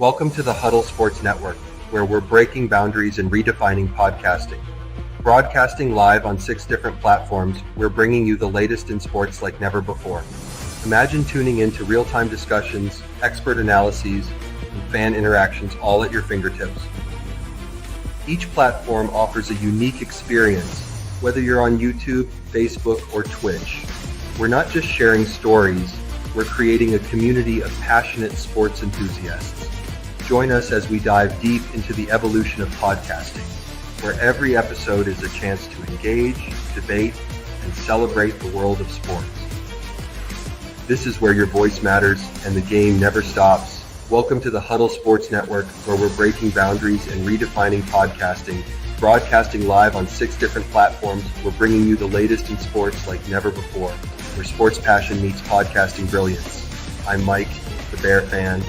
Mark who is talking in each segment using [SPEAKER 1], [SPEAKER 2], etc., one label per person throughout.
[SPEAKER 1] Welcome to the Huddle Sports Network, where we're breaking boundaries and redefining podcasting. Broadcasting live on 6 different platforms, we're bringing you the latest in sports like never before. Imagine tuning into real-time discussions, expert analyses, and fan interactions all at your fingertips. Each platform offers a unique experience, whether you're on YouTube, Facebook, or Twitch. We're not just sharing stories, we're creating a community of passionate sports enthusiasts. Join us as we dive deep into the evolution of podcasting, where every episode is a chance to engage, debate, and celebrate the world of sports. This is where your voice matters and the game never stops. Welcome to the Huddle Sports Network, where we're breaking boundaries and redefining podcasting. Broadcasting live on 6 different platforms, we're bringing you the latest in sports like never before, where sports passion meets podcasting brilliance. I'm Mike, the Bear fan,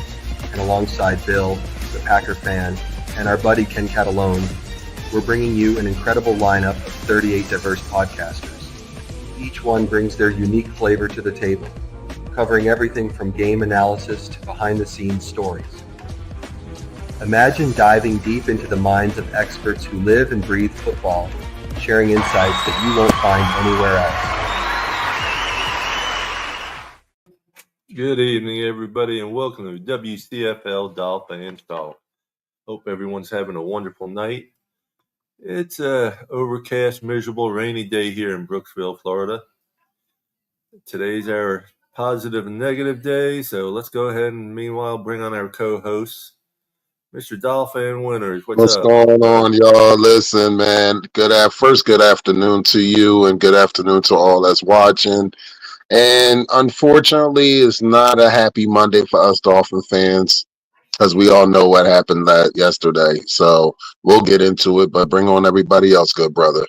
[SPEAKER 1] and alongside Bill, the Packer fan, and our buddy Ken Catalone, we're bringing you an incredible lineup of 38 diverse podcasters. Each one brings their unique flavor to the table, covering everything from game analysis to behind-the-scenes stories. Imagine diving deep into the minds of experts who live and breathe football, sharing insights that you won't find anywhere else.
[SPEAKER 2] Good evening, everybody, and welcome to WCFL DolFans Talk. Hope everyone's having a wonderful night. It's a overcast, miserable, rainy day here in Brooksville, Florida. Today's our positive and negative day, so let's go ahead and meanwhile bring on our co-hosts. Mr. Dolphin Winters, what's up?
[SPEAKER 3] Going on, y'all? Listen, man, good afternoon to you and good afternoon to all that's watching. And unfortunately, it's not a happy Monday for us Dolphin fans, because we all know what happened yesterday. So we'll get into it, but bring on everybody else, good brother.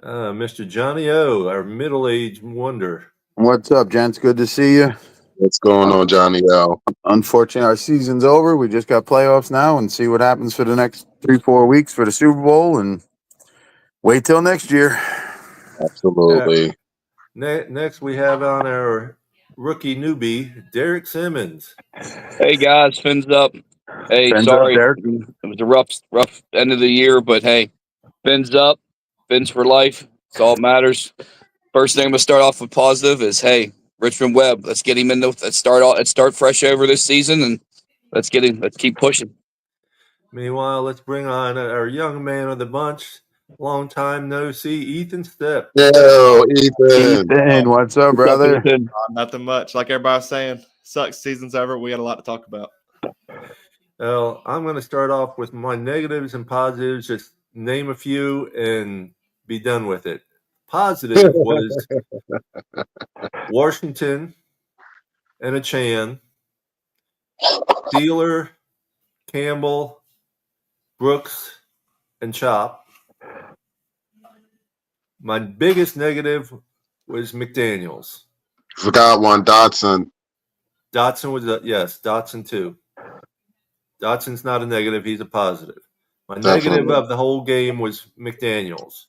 [SPEAKER 2] Mr. Johnny O, our middle-aged wonder.
[SPEAKER 4] What's up, gents? Good to see you.
[SPEAKER 3] What's going on, Johnny L?
[SPEAKER 4] Unfortunately, our season's over. We just got playoffs now and see what happens for the next 3-4 weeks for the Super Bowl and wait till next year.
[SPEAKER 3] Absolutely.
[SPEAKER 2] Next, we have on our rookie newbie, Derek Simmons.
[SPEAKER 5] Hey, guys, fins up. Hey,
[SPEAKER 4] Fins
[SPEAKER 5] sorry.
[SPEAKER 4] up,
[SPEAKER 5] It was a rough end of the year, but hey, fins up. Fins for life. That's all that matters. First thing I'm going to start off with positive is, hey, Richmond Webb, let's get him in. Let's start fresh over this season, and let's keep pushing.
[SPEAKER 2] Meanwhile, let's bring on our young man of the bunch, long time no see, Ethan Stepp.
[SPEAKER 3] Yo, Ethan.
[SPEAKER 4] What's up, brother?
[SPEAKER 6] Nothing much. Like everybody's saying, sucks. Season's over. We got a lot to talk about.
[SPEAKER 2] Well, I'm going to start off with my negatives and positives. Just name a few and be done with it. Positive was Washington and a Chan, Steeler, Campbell, Brooks, and Chop. My biggest negative was McDaniels.
[SPEAKER 3] Forgot one, Dotson.
[SPEAKER 2] Dotson was Dotson too. Dotson's not a negative; he's a positive. My negative of the whole game was McDaniels.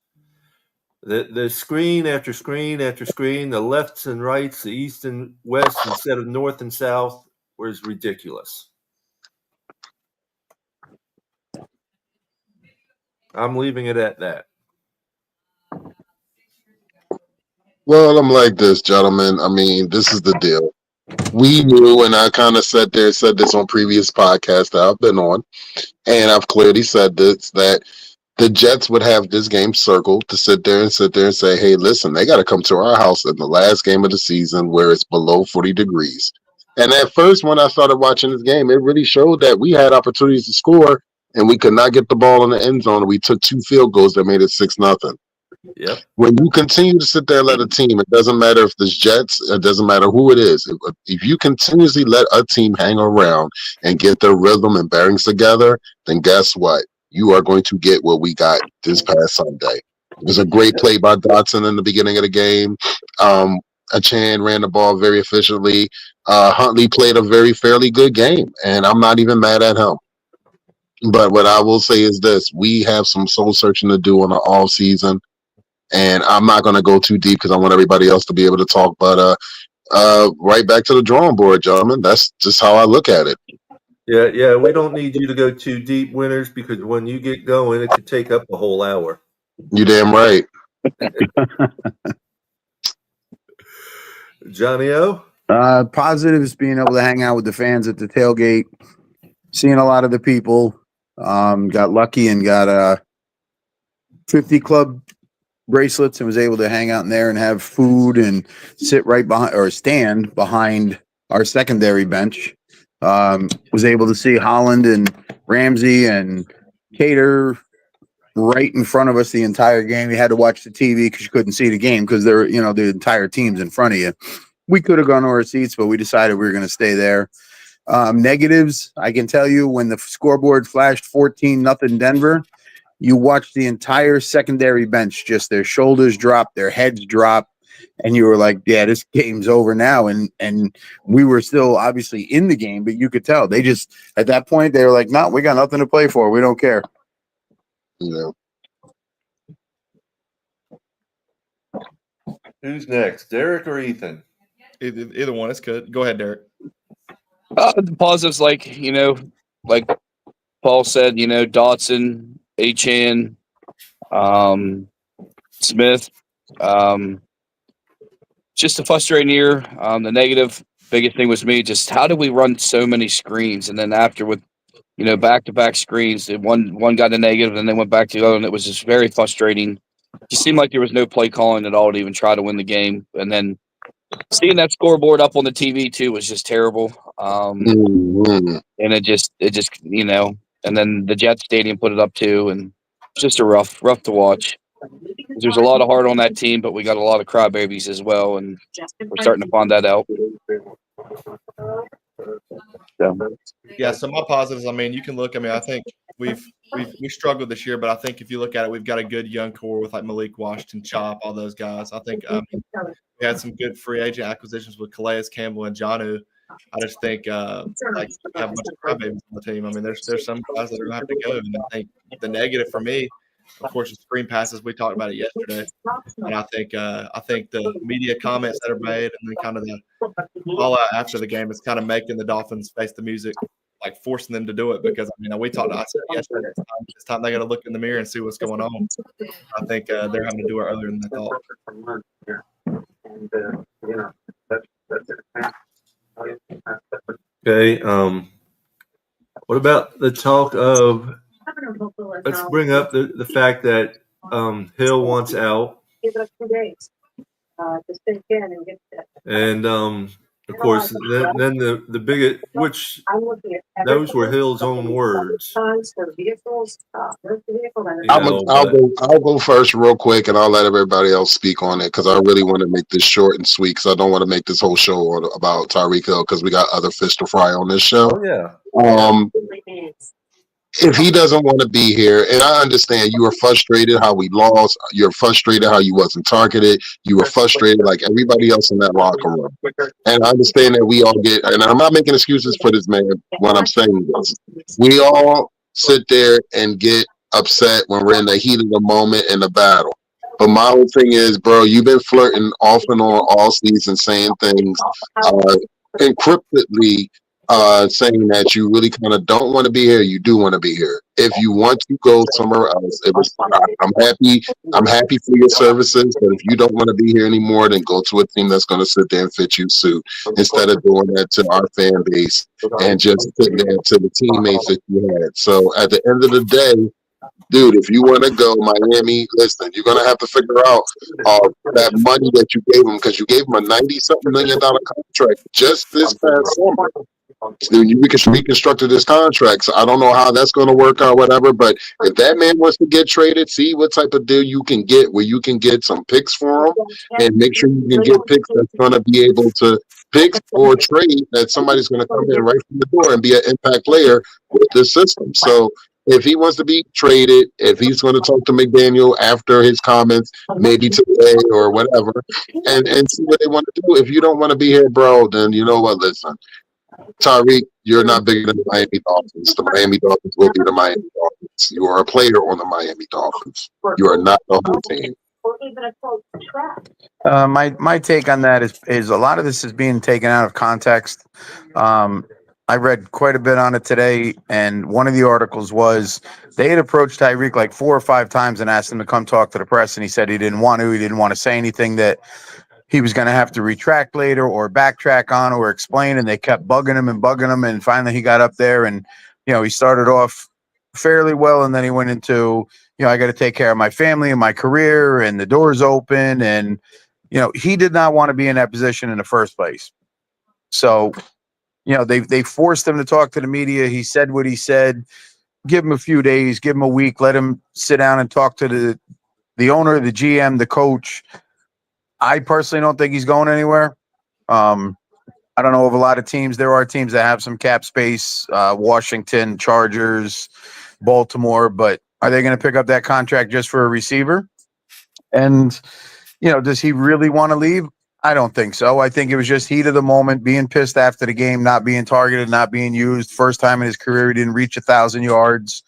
[SPEAKER 2] The screen after screen after screen, the lefts and rights, the east and west instead of north and south was ridiculous. I'm leaving it at that.
[SPEAKER 3] Well, I'm like this, gentlemen. I mean, this is the deal. We knew, and I kind of said this on previous podcasts that I've been on, and I've clearly said this, that the Jets would have this game circled to sit there and say, hey, listen, they got to come to our house in the last game of the season where it's below 40 degrees. And at first, when I started watching this game, it really showed that we had opportunities to score, and we could not get the ball in the end zone. And we took 2 field goals that made it 6-0.
[SPEAKER 2] Yep.
[SPEAKER 3] When you continue to sit there and let a team, it doesn't matter if it's Jets, it doesn't matter who it is. If you continuously let a team hang around and get their rhythm and bearings together, then guess what? You are going to get what we got this past Sunday. It was a great play by Dotson in the beginning of the game. Achan ran the ball very efficiently. Huntley played a very fairly good game, and I'm not even mad at him. But what I will say is this. We have some soul searching to do on the off season. And I'm not going to go too deep because I want everybody else to be able to talk. But right back to the drawing board, gentlemen. That's just how I look at it.
[SPEAKER 2] Yeah. We don't need you to go too deep, winners, because when you get going, it could take up a whole hour.
[SPEAKER 3] You damn right.
[SPEAKER 2] Johnny O?
[SPEAKER 4] Positives being able to hang out with the fans at the tailgate, seeing a lot of the people. Got lucky and got 50 club bracelets and was able to hang out in there and have food and sit right behind or stand behind our secondary bench. Was able to see Holland and Ramsey and Cater right in front of us the entire game. You had to watch the TV because you couldn't see the game because they're, the entire team's in front of you. We could have gone to our seats, but we decided we were going to stay there. Negatives, I can tell you when the scoreboard flashed 14-0 Denver, you watched the entire secondary bench, just their shoulders drop, their heads drop, and you were like, yeah, this game's over now. And we were still obviously in the game, but you could tell they just, at that point, they were like, no, we got nothing to play for. We don't care.
[SPEAKER 2] Who's next, Derek or Ethan?
[SPEAKER 6] Either one is good. Go ahead, Derek.
[SPEAKER 5] The positives, like Paul said, Dotson, Achan, Smith. Just a frustrating year. The negative, biggest thing was me. Just how did we run so many screens, and then after with back-to-back screens, one got a negative, and then went back to the other, and it was just very frustrating. It just seemed like there was no play calling at all to even try to win the game, and then seeing that scoreboard up on the TV too was just terrible. And it just and then the Jets Stadium put it up too, and it's just a rough to watch. There's a lot of heart on that team, but we got a lot of crybabies as well, and we're starting to find that out.
[SPEAKER 6] Yeah, so my positives, you can look, I think we struggled this year, but I think if you look at it, we've got a good young core with like Malik Washington, Chop, all those guys. I think we had some good free agent acquisitions with Calais Campbell and Jonnu. I just think we have a bunch of crybabies on the team. There's some guys that are going to have to go. And I think the negative for me, of course, the screen passes. We talked about it yesterday. And I think the media comments that are made and then kind of the fallout after the game is kind of making the Dolphins face the music, like forcing them to do it because, we talked I said yesterday, it's time they got to look in the mirror and see what's going on. I think they're having to do it earlier than they thought.
[SPEAKER 2] Okay. What about the talk of? Let's bring up the fact that Hill wants out, and of course, then the biggest, which those were Hill's own words.
[SPEAKER 3] I'll go first real quick, and I'll let everybody else speak on it because I really want to make this short and sweet because I don't want to make this whole show about Tyreek Hill because we got other fish to fry on this show.
[SPEAKER 2] Oh, yeah.
[SPEAKER 3] If he doesn't want to be here, and I understand you were frustrated how we lost, you're frustrated how you wasn't targeted, you were frustrated like everybody else in that locker room. And I understand that we all get, and I'm not making excuses for this man when I'm saying this. We all sit there and get upset when we're in the heat of the moment in the battle. But my whole thing is, bro, you've been flirting off and on all season saying things encryptedly, saying that you really kind of don't want to be here. You do want to be here. If you want to go somewhere else, I'm happy for your services. But if you don't want to be here anymore, then go to a team that's going to sit there and fit you suit instead of doing that to our fan base and just sitting there to the teammates that you had. So at the end of the day, dude, if you want to go Miami, listen, you're going to have to figure out that money that you gave him because you gave him a $90-something million contract just this past summer. Dude, you reconstructed this contract, so I don't know how that's going to work out, whatever. But if that man wants to get traded, see what type of deal you can get where you can get some picks for him and make sure you can get picks that's going to be able to pick or trade that somebody's going to come in right from the door and be an impact player with this system. So if he wants to be traded, if he's going to talk to McDaniel after his comments, maybe today or whatever, and see what they want to do. If you don't want to be here, bro, then you know what? Listen, Tyreek, you're not bigger than the Miami Dolphins. The Miami Dolphins will be the Miami Dolphins. You are a player on the Miami Dolphins. You are not the whole team.
[SPEAKER 4] My take on that is a lot of this is being taken out of context. I read quite a bit on it today, and one of the articles was they had approached Tyreek like 4 or 5 times and asked him to come talk to the press, and he said he didn't want to. He didn't want to say anything that he was going to have to retract later or backtrack on or explain, and they kept bugging him, and finally he got up there and, he started off fairly well, and then he went into, I got to take care of my family and my career, and the door's open, and, he did not want to be in that position in the first place. So, they forced him to talk to the media. He said what he said. Give him a few days, give him a week, let him sit down and talk to the owner, the GM, the coach. I personally don't think he's going anywhere. I don't know of a lot of teams. There are teams that have some cap space, Washington, Chargers, Baltimore, but are they going to pick up that contract just for a receiver? And, does he really want to leave? I don't think so. I think it was just heat of the moment, being pissed after the game, not being targeted, not being used. First time in his career, he didn't reach 1,000 yards.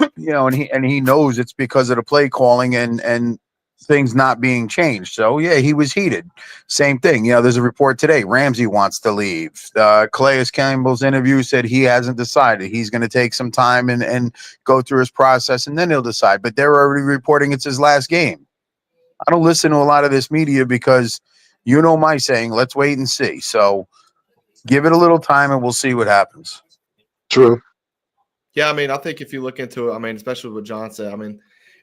[SPEAKER 4] And he knows it's because of the play calling and things not being changed. So yeah, he was heated. Same thing. There's a report today. Ramsey wants to leave. Calais Campbell's interview said he hasn't decided. He's going to take some time and go through his process, and then he'll decide. But they're already reporting it's his last game. I don't listen to a lot of this media because my saying, let's wait and see. So give it a little time and we'll see what happens.
[SPEAKER 3] True.
[SPEAKER 6] Yeah, I think if you look into it, especially what John said,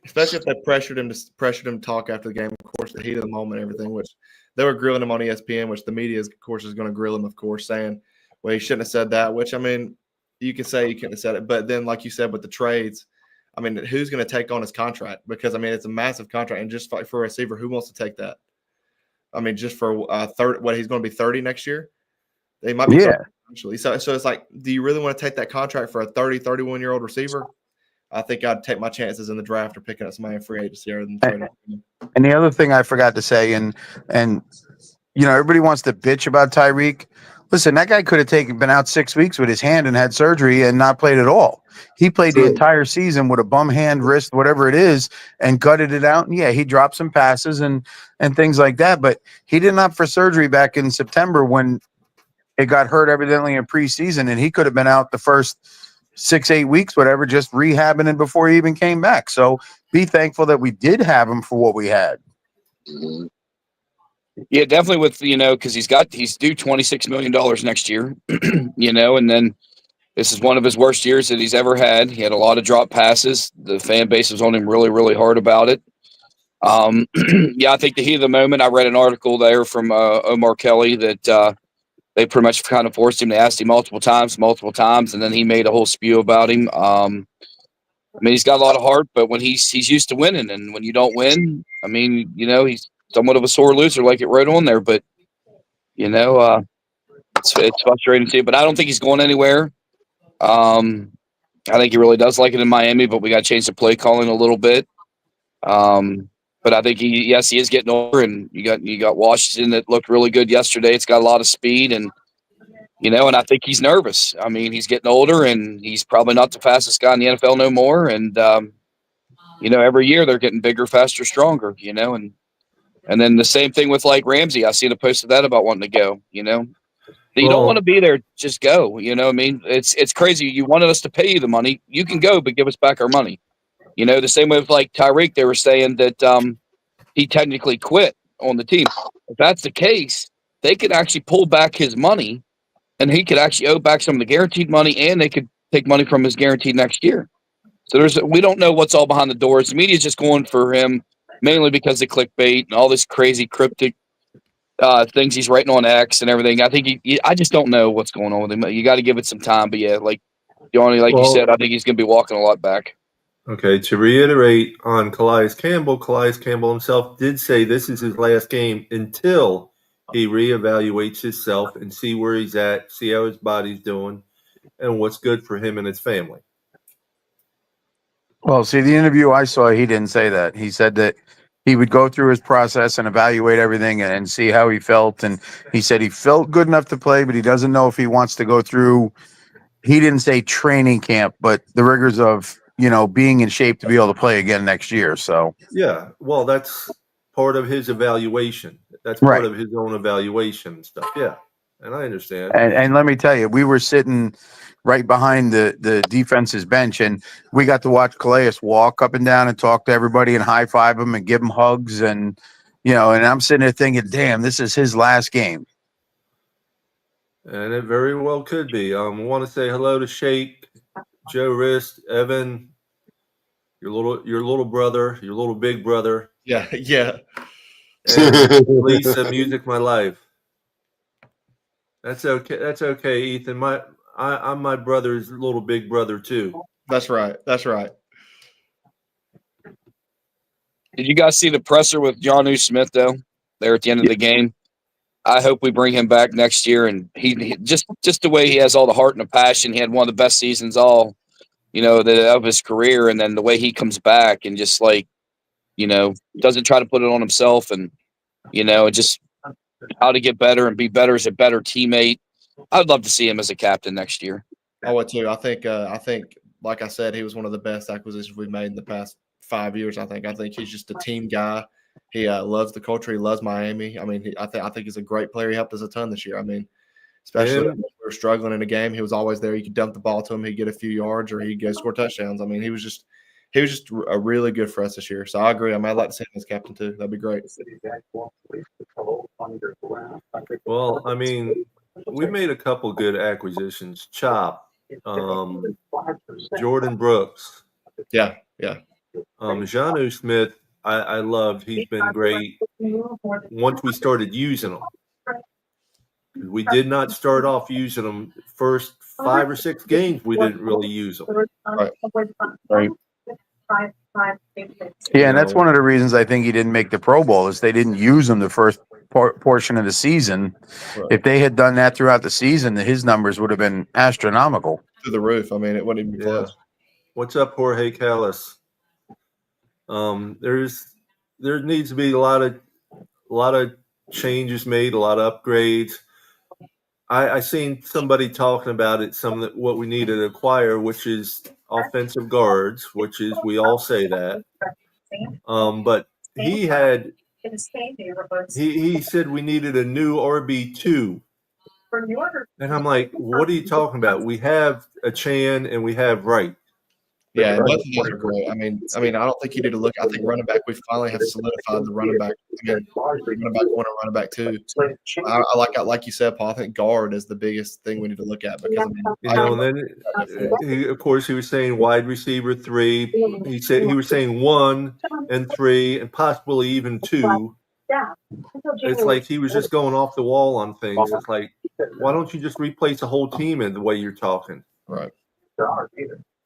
[SPEAKER 6] especially if they pressured him to talk after the game, of course, the heat of the moment, everything, which they were grilling him on ESPN, which the media, of course, is going to grill him, of course, saying, well, he shouldn't have said that, which, you can say you couldn't have said it. But then, like you said, with the trades, who's going to take on his contract? Because, it's a massive contract. And just for a receiver, who wants to take that? Just for he's going to be 30 next year? They might be 30 actually. So it's like, do you really want to take that contract for a 30, 31-year-old receiver? I think I'd take my chances in the draft or picking up somebody in free agency rather than trading.
[SPEAKER 4] And the other thing I forgot to say, and everybody wants to bitch about Tyreek. Listen, that guy could have been out 6 weeks with his hand and had surgery and not played at all. He played the entire season with a bum hand, wrist, whatever it is, and gutted it out. And yeah, he dropped some passes and things like that, but he didn't opt for surgery back in September when it got hurt evidently in preseason, and he could have been out the first 6-8 weeks, whatever, just rehabbing it before he even came back. So be thankful that we did have him for what we had.
[SPEAKER 3] Mm-hmm.
[SPEAKER 5] Yeah, definitely with, because he's due $26 million next year, and then this is one of his worst years that he's ever had. He had a lot of drop passes. The fan base was on him really, really hard about it. Yeah, I think the heat of the moment, I read an article there from Omar Kelly that they pretty much kind of forced him to ask him multiple times, and then he made a whole spew about him. He's got a lot of heart, but when he's used to winning, and when you don't win, he's somewhat of a sore loser, like it wrote on there. But it's frustrating to see. But I don't think he's going anywhere. I think he really does like it in Miami, but we got to change the play calling a little bit. But I think he is getting older, and you got Washington that looked really good yesterday. It's got a lot of speed, and and I think he's nervous. He's getting older, and he's probably not the fastest guy in the NFL no more. And every year they're getting bigger, faster, stronger. And then the same thing with like Ramsey. I seen a post of that about wanting to go. You don't want to be there, just go. It's crazy. You wanted us to pay you the money. You can go, but give us back our money. The same way with like Tyreek, they were saying that he technically quit on the team. If that's the case, they could actually pull back his money, and he could actually owe back some of the guaranteed money, and they could take money from his guaranteed next year. So we don't know what's all behind the doors. The media's just going for him mainly because of clickbait and all this crazy cryptic things he's writing on X and everything. I think I just don't know what's going on with him. You got to give it some time. But yeah, like you said, I think he's going to be walking a lot back.
[SPEAKER 2] Okay, to reiterate on Calais Campbell himself did say this is his last game until he reevaluates himself and see where he's at, see how his body's doing, and what's good for him and his family.
[SPEAKER 4] Well, see, the interview I saw, he didn't say that. He said that he would go through his process and evaluate everything and see how he felt. And he said he felt good enough to play, but he doesn't know if he wants to go through, he didn't say training camp, but the rigors of, being in shape to be able to play again next year. So,
[SPEAKER 2] yeah, well, that's part of his evaluation. That's part of his own evaluation and stuff. Yeah. and I understand.
[SPEAKER 4] And let me tell you, we were sitting right behind the defense's bench, and we got to watch Calais walk up and down and talk to everybody and high five them and give them hugs. And, and I'm sitting there thinking, damn, this is his last game.
[SPEAKER 2] And it very well could be. I want to say hello to Shake, Joe Rist, Evan, your little brother, your little big brother.
[SPEAKER 6] Yeah, yeah.
[SPEAKER 2] And Lisa, Music My Life. That's okay. That's okay, Ethan. I'm my brother's little big brother too.
[SPEAKER 6] That's right. That's right.
[SPEAKER 5] Did you guys see the presser with Jonnu Smith though? There at the end of the game. I hope we bring him back next year, and he just the way he has all the heart and the passion. He had one of the best seasons of his career, and then the way he comes back and just doesn't try to put it on himself, and just how to get better and be better as a better teammate. I'd love to see him as a captain next year.
[SPEAKER 6] I would too. I think, like I said, he was one of the best acquisitions we've made in the past 5 years. I think he's just a team guy. He loves the culture. He loves Miami. I mean, I think he's a great player. He helped us a ton this year. I mean, especially when we were struggling in a game, he was always there. You could dump the ball to him. He'd get a few yards, or he'd go score touchdowns. I mean, he was just a really good for us this year. So I agree. I mean, I'd like to see him as captain too. That'd be great.
[SPEAKER 2] Well, I mean, we made a couple good acquisitions. Chop, Jordan Brooks.
[SPEAKER 6] Yeah.
[SPEAKER 2] Jonnu Smith, I loved. He's been great once we started using him. We did not start off using them. First 5 or 6 games, we didn't really use them.
[SPEAKER 4] Right. Yeah, and that's one of the reasons I think he didn't make the Pro Bowl is they didn't use him the first portion of the season.
[SPEAKER 6] Right.
[SPEAKER 4] If they had done that throughout the season, his numbers would have been astronomical.
[SPEAKER 6] To the roof. I mean, it wouldn't even be close.
[SPEAKER 2] What's up, Jorge Callis? There needs to be a lot of changes made, a lot of upgrades. I seen somebody talking about it. What we need to acquire, which is offensive guards, which is we all say that. But he said we needed a new RB2. And I'm like, what are you talking about? We have a Chan and we have Wright.
[SPEAKER 6] Yeah, and both of those are great. I mean, I don't think you need to look. I think running back, we finally have solidified the running back. Running back 1 and running back 2. I like you said, Paul. I think guard is the biggest thing we need to look at because
[SPEAKER 2] and then of course he was saying wide receiver 3. He was saying 1 and 3 and possibly even 2. It's like he was just going off the wall on things. It's like, why don't you just replace the whole team in the way you're talking?
[SPEAKER 6] Right.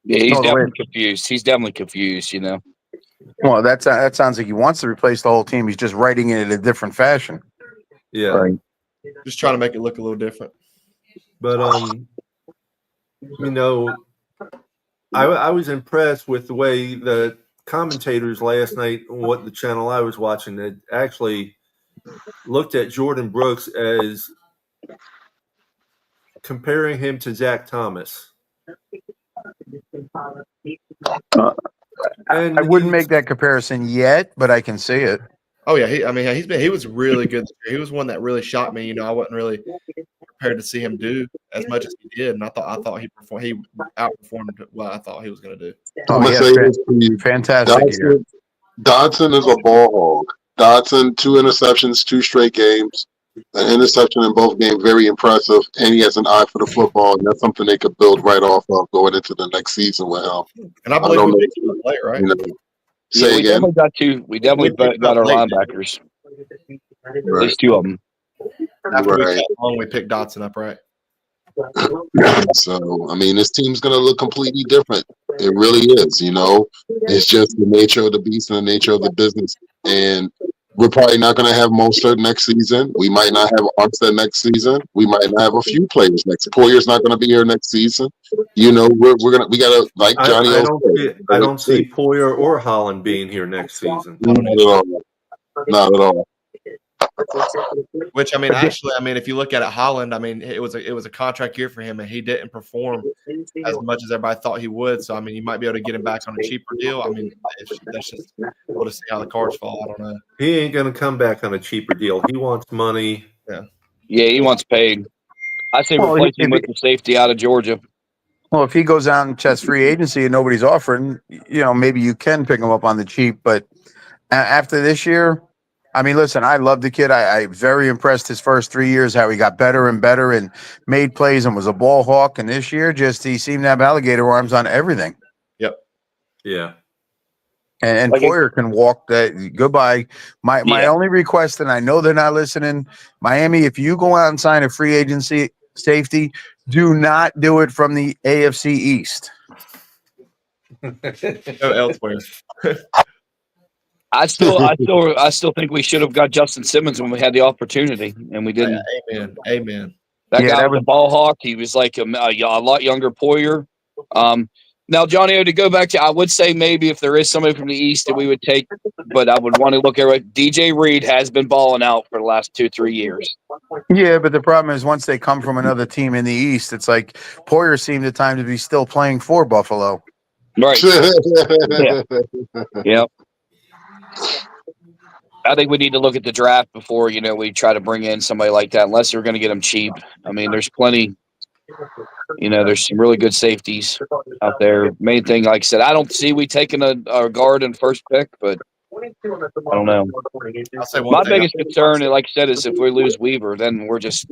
[SPEAKER 5] Yeah, he's definitely confused. He's definitely confused,
[SPEAKER 4] Well, that sounds like he wants to replace the whole team. He's just writing it in a different fashion.
[SPEAKER 2] Yeah.
[SPEAKER 4] Right.
[SPEAKER 6] Just trying to make it look a little different.
[SPEAKER 2] But I was impressed with the way the commentators last night on what the channel I was watching had actually looked at Jordan Brooks as comparing him to Zach Thomas.
[SPEAKER 4] I wouldn't make that comparison yet, but I can see it.
[SPEAKER 6] Oh yeah, he was really good. He was one that really shocked me. I wasn't really prepared to see him do as much as he did, and I thought he outperformed what I thought he was going to do.
[SPEAKER 4] Oh yeah, fantastic.
[SPEAKER 3] Dodson is a ball hog. Dodson, 2 interceptions, 2 straight games. An interception in both games, very impressive, and he has an eye for the football, and that's something they could build right off of going into the next season with him.
[SPEAKER 6] And I believe we picked him late, right?
[SPEAKER 3] Say again.
[SPEAKER 5] We definitely got our linebackers. At least 2 of them.
[SPEAKER 6] After we kept long, we picked Dotson up, right?
[SPEAKER 3] So, this team's going to look completely different. It really is, It's just the nature of the beast and the nature of the business. And we're probably not going to have Mostert next season. We might not have Armstead next season. We might not have a few players next. Poyer's not going to be here next season. We got to, like Johnny.
[SPEAKER 2] I don't see Poyer or Holland being here next season.
[SPEAKER 3] Not at all.
[SPEAKER 6] Which actually, if you look at it, Holland, it was a contract year for him, and he didn't perform as much as everybody thought he would. So you might be able to get him back on a cheaper deal. That's just we'll just see how the cards fall. I don't know.
[SPEAKER 2] He ain't gonna come back on a cheaper deal. He wants money.
[SPEAKER 6] Yeah,
[SPEAKER 5] he wants paid. I say
[SPEAKER 4] Well,
[SPEAKER 5] replace him with the safety out of Georgia.
[SPEAKER 4] Well, if he goes out and checks free agency and nobody's offering, maybe you can pick him up on the cheap. But after this year, I mean, listen, I love the kid. I very impressed his first 3 years, how he got better and better and made plays and was a ball hawk. And this year, he seemed to have alligator arms on everything.
[SPEAKER 6] Yep.
[SPEAKER 2] Yeah.
[SPEAKER 4] And Poyer can walk that. Goodbye. My only request, and I know they're not listening, Miami, if you go out and sign a free agency safety, do not do it from the AFC East.
[SPEAKER 6] Go elsewhere.
[SPEAKER 5] I still think we should have got Justin Simmons when we had the opportunity, and we didn't.
[SPEAKER 6] Amen.
[SPEAKER 5] That guy was a ball hawk. He was like a lot younger Poyer. Now, Johnny, to go back to, I would say maybe if there is somebody from the East that we would take, but I would want to look at it. DJ Reed has been balling out for the last 2-3 years.
[SPEAKER 4] Yeah, but the problem is once they come from another team in the East, it's like Poyer seemed at time to be still playing for Buffalo.
[SPEAKER 5] Right. Yep. I think we need to look at the draft before, we try to bring in somebody like that, unless we're going to get them cheap. I mean, there's plenty. There's some really good safeties out there. Main thing, like I said, I don't see we taking a guard in first pick, but I don't know. My biggest concern, like I said, is if we lose Weaver, then we're just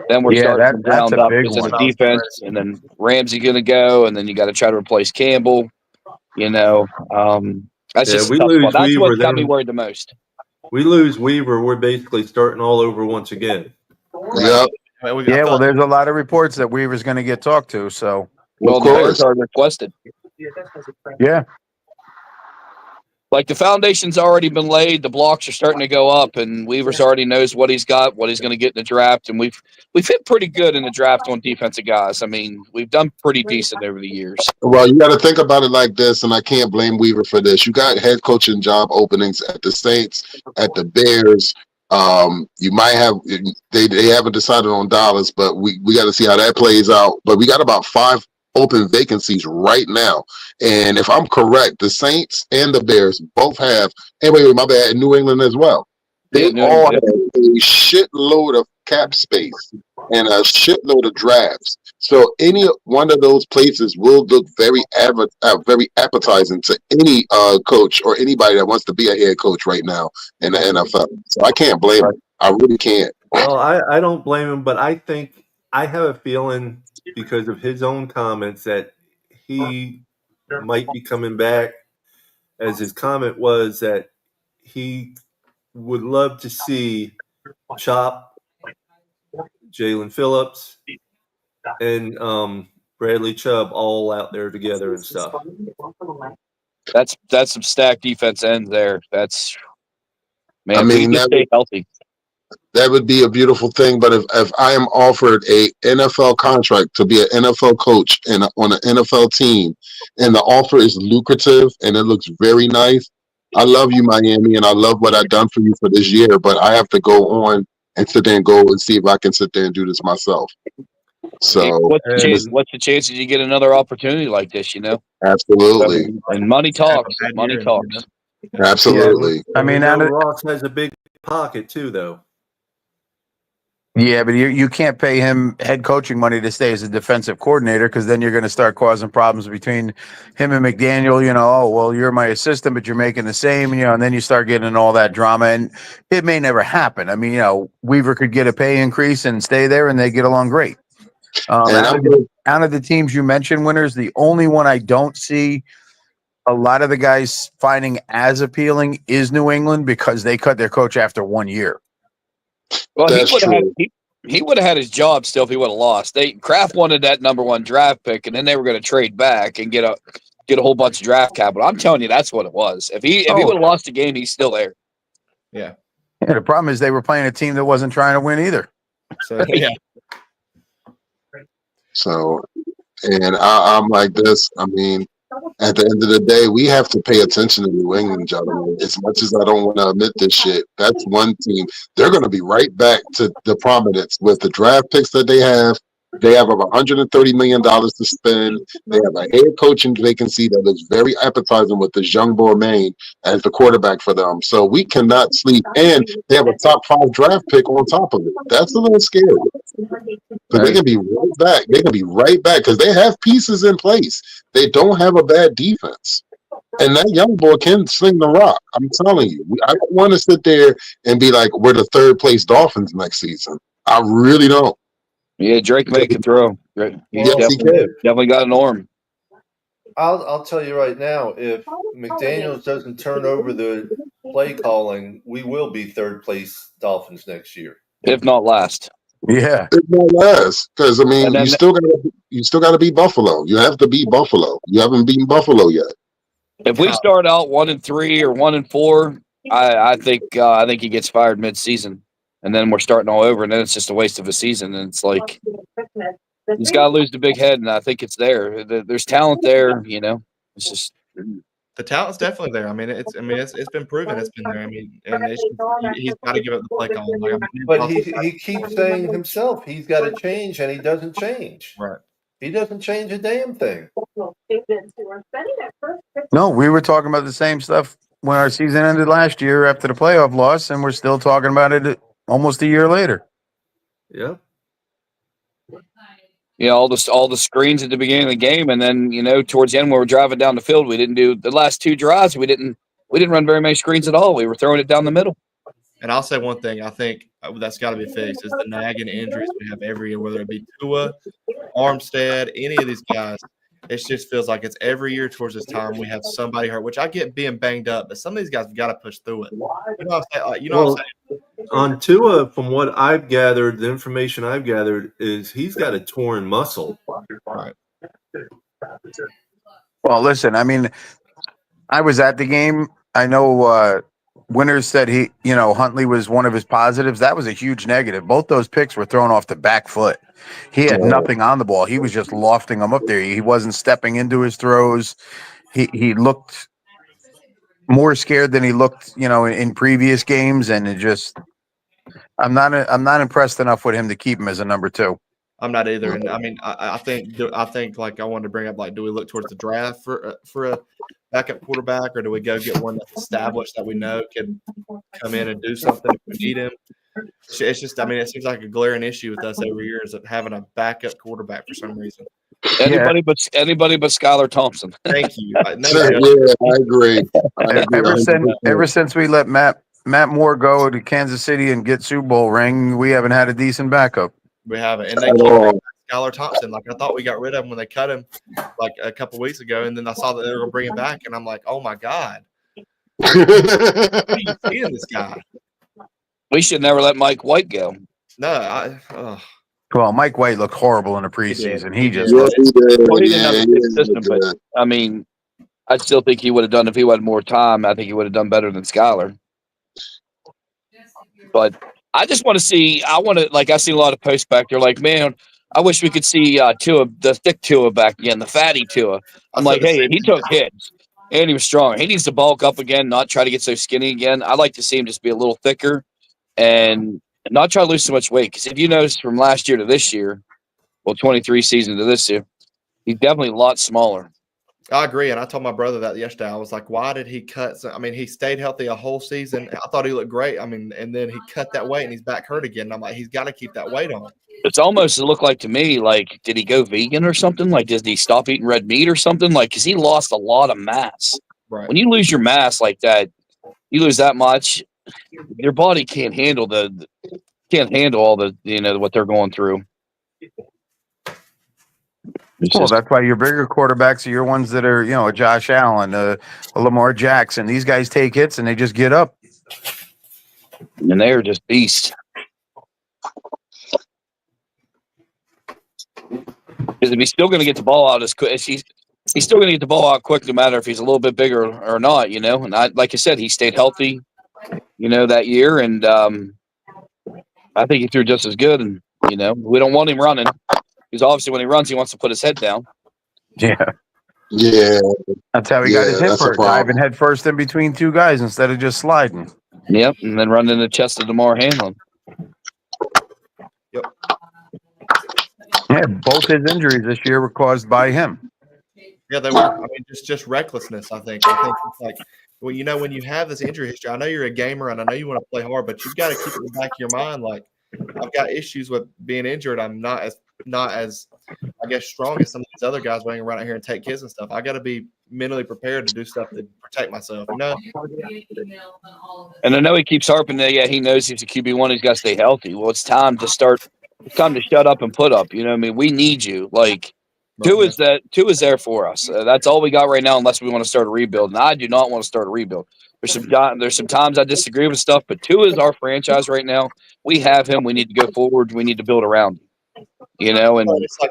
[SPEAKER 5] then we're starting from ground up because of the defense, and then Ramsey going to go, and then you got to try to replace Campbell. That's just
[SPEAKER 2] we lose
[SPEAKER 5] that's
[SPEAKER 2] Weaver,
[SPEAKER 5] what's got me worried the most.
[SPEAKER 2] We lose Weaver, we're basically starting all over once again.
[SPEAKER 3] Yep.
[SPEAKER 4] Well, there's a lot of reports that Weaver's going to get talked to. So,
[SPEAKER 5] well, the Bears are requested.
[SPEAKER 4] Yeah.
[SPEAKER 5] Like the foundation's already been laid, the blocks are starting to go up, and Weaver's already knows what he's got, what he's going to get in the draft, and we've hit pretty good in the draft on defensive guys. I mean, we've done pretty decent over the years.
[SPEAKER 3] Well, you got to think about it like this, and I can't blame Weaver for this. You got head coaching job openings at the Saints, at the Bears. You might have they haven't decided on Dallas, but we got to see how that plays out. But we got about 5 open vacancies right now, and if I'm correct, the Saints and the Bears both have. Anyway, my bad, New England as well. They all have a shitload of cap space and a shitload of drafts. So any one of those places will look very appetizing to any coach or anybody that wants to be a head coach right now in the NFL. So I can't blame him. I really can't.
[SPEAKER 2] Well, I don't blame him, but I think I have a feeling because of his own comments that he might be coming back, as his comment was that he would love to see Chop, Jalen Phillips, and Bradley Chubb all out there together and stuff.
[SPEAKER 5] That's some stacked defense ends there. That's
[SPEAKER 3] I mean,
[SPEAKER 5] we stay healthy.
[SPEAKER 3] That would be a beautiful thing. But if I am offered a NFL contract to be an NFL coach and on an NFL team, and the offer is lucrative and it looks very nice, I love you, Miami, and I love what I've done for you for this year. But I have to go on and sit there and go and see if I can sit there and do this myself. So
[SPEAKER 5] what's the chances you get another opportunity like this?
[SPEAKER 3] Absolutely.
[SPEAKER 5] And money talks. Money talks.
[SPEAKER 3] Absolutely.
[SPEAKER 4] Yeah. I mean,
[SPEAKER 2] Ross has a big pocket too, though.
[SPEAKER 4] Yeah, but you can't pay him head coaching money to stay as a defensive coordinator, because then you're going to start causing problems between him and McDaniel. Oh, well, you're my assistant, but you're making the same, and then you start getting all that drama, and it may never happen. I mean, Weaver could get a pay increase and stay there, and they get along great. Out of the teams you mentioned, winners, the only one I don't see a lot of the guys finding as appealing is New England, because they cut their coach after 1 year.
[SPEAKER 5] Well, he would have had his job still if he would have lost. Kraft wanted that number 1 draft pick, and then they were going to trade back and get a whole bunch of draft capital. I'm telling you, that's what it was. If he would have lost the game, he's still there.
[SPEAKER 6] Yeah.
[SPEAKER 4] The problem is they were playing a team that wasn't trying to win either.
[SPEAKER 6] So yeah.
[SPEAKER 3] So, and I'm like this. I mean, at the end of the day, we have to pay attention to New England, gentlemen. As much as I don't want to admit this shit, that's one team. They're going to be right back to the prominence with the draft picks that they have They have over $130 million to spend. They have a head coaching vacancy that looks very appetizing with this young Bourmain as the quarterback for them. So we cannot sleep. And they have a top 5 draft pick on top of it. That's a little scary. So they can be right back. They can be right back because they have pieces in place. They don't have a bad defense. And that young boy can sling the rock. I'm telling you. I don't want to sit there and be like, we're the third place Dolphins next season. I really don't.
[SPEAKER 5] Yeah, Drake may can throw. He's
[SPEAKER 3] Yes, he
[SPEAKER 5] definitely got an arm.
[SPEAKER 2] I'll tell you right now, if McDaniels doesn't turn over the play calling, we will be third place Dolphins next year.
[SPEAKER 5] If not last.
[SPEAKER 4] Yeah.
[SPEAKER 3] It won't last because I mean
[SPEAKER 5] And then-
[SPEAKER 3] you still gotta beat Buffalo. You have to beat Buffalo. You haven't beaten Buffalo yet.
[SPEAKER 5] If we start out 1-3 or 1-4, I think he gets fired mid-season, and then we're starting all over, and then it's just a waste of a season. And it's like he's got to lose the big head, and I think it's there. There's talent there, you know. It's just
[SPEAKER 6] The talent's definitely there. I mean, it's been proven. It's been there. I mean, and he's got to give up the play call. Like, I mean,
[SPEAKER 2] But he keeps saying himself he's got to change, and he doesn't change.
[SPEAKER 6] right.
[SPEAKER 2] He doesn't change a damn thing.
[SPEAKER 4] No, we were talking about the same stuff when our season ended last year after the playoff loss, and we're still talking about it almost a year later.
[SPEAKER 2] Yep.
[SPEAKER 5] you know all the screens at the beginning of the game, and then towards the end when we're driving down the field, we didn't do the last 2 drives. We didn't run very many screens at all. We were throwing it down the middle.
[SPEAKER 6] And I'll say one thing. I think that's got to be fixed is the nagging injuries we have every year, whether it be Tua, Armstead, any of these guys. It just feels like it's every year towards this time we have somebody hurt, which I get being banged up, but some of these guys have got to push through it. You know what I'm saying? What I'm saying?
[SPEAKER 2] On Tua, from what I've gathered, the information I've gathered is he's got a torn muscle.
[SPEAKER 6] Right.
[SPEAKER 4] Well, listen, I mean, I was at the game. I know Winters said Huntley was one of his positives. That was a huge negative. Both those picks were thrown off the back foot. He had nothing on the ball. He was just lofting them up there. He wasn't stepping into his throws. He looked more scared than he looked, in previous games. And it just, I'm not impressed enough with him to keep him as a number 2.
[SPEAKER 6] I'm not either. And I mean, I think like I wanted to bring up, like, do we look towards the draft for a backup quarterback, or do we go get one that's established that we know can come in and do something if we need him? It's just, I mean, it seems like a glaring issue with us every year is of having a backup quarterback for some reason.
[SPEAKER 5] Anybody but Skylar Thompson.
[SPEAKER 6] Thank you.
[SPEAKER 3] Yeah, I agree.
[SPEAKER 4] Ever since we let Matt Moore go to Kansas City and get Super Bowl ring, we haven't had a decent backup.
[SPEAKER 6] We haven't. And they keep bringing back Skylar Thompson. Like, I thought we got rid of him when they cut him like a couple weeks ago, and then I saw that they were going to bring him back, and I'm like, oh my God. What are you seeing this guy?
[SPEAKER 5] We should never let Mike White go.
[SPEAKER 6] No,
[SPEAKER 4] Well, Mike White looked horrible in the preseason. He just
[SPEAKER 3] Yes, he did.
[SPEAKER 5] Well, he didn't have
[SPEAKER 3] Yeah,
[SPEAKER 5] a
[SPEAKER 3] he
[SPEAKER 5] good system,
[SPEAKER 3] did.
[SPEAKER 5] but I mean, I still think he would have done if he had more time. I think he would have done better than Skylar. But I just want to see. I see a lot of posts back there. Like, man, I wish we could see Tua, the thick Tua back again, the fatty Tua. I'm like, hey, he took hits and he was strong. He needs to bulk up again, not try to get so skinny again. I'd like to see him just be a little thicker and not try to lose so much weight. Because if you notice from last year to this year, 23 season to this year, he's definitely a lot smaller.
[SPEAKER 6] I agree. And I told my brother that yesterday. I was like, why did he cut? I mean, he stayed healthy a whole season. I thought he looked great. I mean, and then he cut that weight and he's back hurt again. And I'm like, he's got to keep that weight on.
[SPEAKER 5] It's almost looked like to me, like, did he go vegan or something? Like, did he stop eating red meat or something? Like, because he lost a lot of mass.
[SPEAKER 6] Right.
[SPEAKER 5] When you lose your mass like that, you lose that much, your body can't handle all the what they're going through.
[SPEAKER 4] Well, that's why your bigger quarterbacks are your ones that are, a Josh Allen, a Lamar Jackson. These guys take hits and they just get up.
[SPEAKER 5] And they're just beasts. Because if he's still going to get the ball out as quick, he's still going to get the ball out quick, no matter if he's a little bit bigger or not, And like I said, he stayed healthy, that year, and I think he threw just as good. And we don't want him running. Because obviously when he runs, he wants to put his head down.
[SPEAKER 4] Yeah.
[SPEAKER 3] Yeah.
[SPEAKER 4] That's how he got his hit
[SPEAKER 3] that's a
[SPEAKER 4] first,
[SPEAKER 3] problem.
[SPEAKER 4] diving head first in between 2 guys instead of just sliding.
[SPEAKER 5] Yep, and then running in the chest of DeMar Hamlin.
[SPEAKER 6] Yep.
[SPEAKER 4] Yeah, both his injuries this year were caused by him.
[SPEAKER 6] Yeah, they were. I mean, just recklessness. I think it's like, well, when you have this injury history, I know you're a gamer and I know you want to play hard, but you've got to keep it in the back of your mind. Like, I've got issues with being injured. I'm not as I guess strong as some of these other guys running around out here and take kids and stuff. I got to be mentally prepared to do stuff to protect myself.
[SPEAKER 5] And I know he keeps harping that. Yeah, he knows he's a QB1. He's got to stay healthy. Well, it's time to start. It's time to shut up and put up. You know what I mean? We need you. Like, Two is there for us. That's all we got right now, unless we want to start a rebuild. And I do not want to start a rebuild. There's some times I disagree with stuff, but Two is our franchise right now. We have him. We need to go forward. We need to build around him. And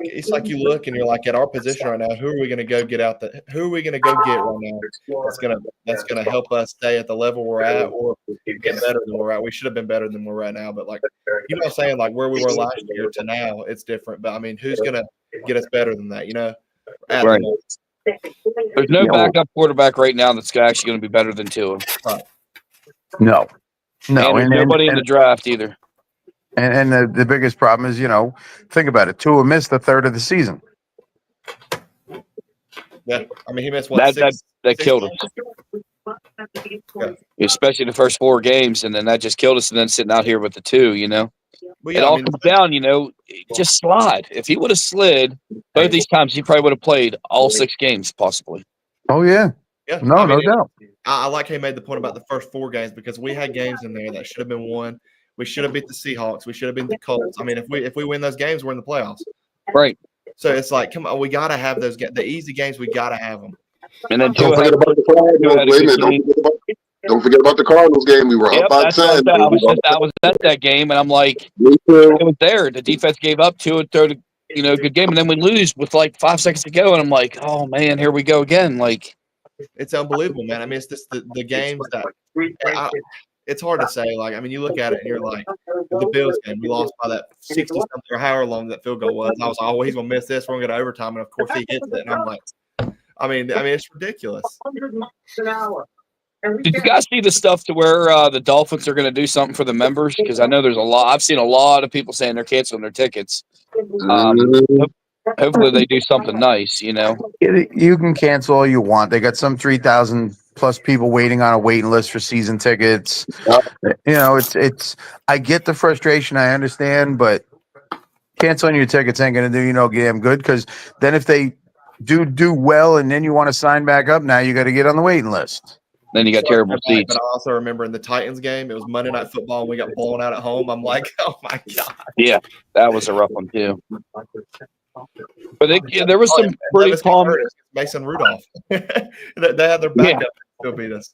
[SPEAKER 6] it's like you look and you're like, at our position right now, who are we going to go get who are we going to go get right now that's gonna help us stay at the level we're at or get better than we're at. We should have been better than we're at now, but like, you know what I'm saying, like where we were last year to now, it's different. But I mean, who's gonna get us better than that,
[SPEAKER 5] right. There's no backup quarterback right now that's actually going to be better than Tua.
[SPEAKER 6] Right.
[SPEAKER 4] No,
[SPEAKER 5] and there's nobody in the draft either.
[SPEAKER 4] And the biggest problem is, think about it. Tua missed a third of the season.
[SPEAKER 6] Yeah, I mean, he missed what?
[SPEAKER 5] That killed us. Yeah. Especially the first 4 games, and then that just killed us. And then sitting out here with the 2, Well, yeah, it all comes down, just slide. If he would have slid both these times, he probably would have played all 6 games, possibly.
[SPEAKER 4] Oh, yeah.
[SPEAKER 6] Yeah.
[SPEAKER 4] No doubt.
[SPEAKER 6] I like how he made the point about the first 4 games because we had games in there that should have been won. We should have beat the Seahawks. We should have beat the Colts. I mean, if we win those games, we're in the playoffs.
[SPEAKER 5] Right.
[SPEAKER 6] So it's like, come on, we got to have those the easy games. We got to have them.
[SPEAKER 5] And then
[SPEAKER 3] don't forget about the Cardinals. Don't forget about the Cardinals game. We were up by 10.
[SPEAKER 5] I was at that game, and I'm like, it was there. The defense gave up to it, throw a good game, and then we lose with like 5 seconds to go, and I'm like, oh man, here we go again. Like,
[SPEAKER 6] it's unbelievable, man. I mean, it's just the games that it's hard to say. Like, I mean, you look at it and you're like, the Bills game, we lost by that 60-something or however long that field goal was. I was like, oh, he's gonna miss this. We're gonna go to overtime, and of course he hits it, and I'm like, I mean, it's ridiculous.
[SPEAKER 5] Did you guys see the stuff to where the Dolphins are going to do something for the members? Because I know there's a lot. I've seen a lot of people saying they're canceling their tickets. Hopefully they do something nice, You
[SPEAKER 4] can cancel all you want. They got some 3,000 plus people waiting on a waiting list for season tickets. It's. I get the frustration. I understand, but canceling your tickets ain't going to do you no damn good. Because then if they do well and then you want to sign back up, now you got to get on the waiting list.
[SPEAKER 5] Then you got terrible seats.
[SPEAKER 6] But I also remember in the Titans game, it was Monday Night Football, and we got blown out at home. I'm like, oh my god.
[SPEAKER 5] Yeah, that was a rough one too. But there was some pretty calm.
[SPEAKER 6] Mason Rudolph. They had their backup to still beat us.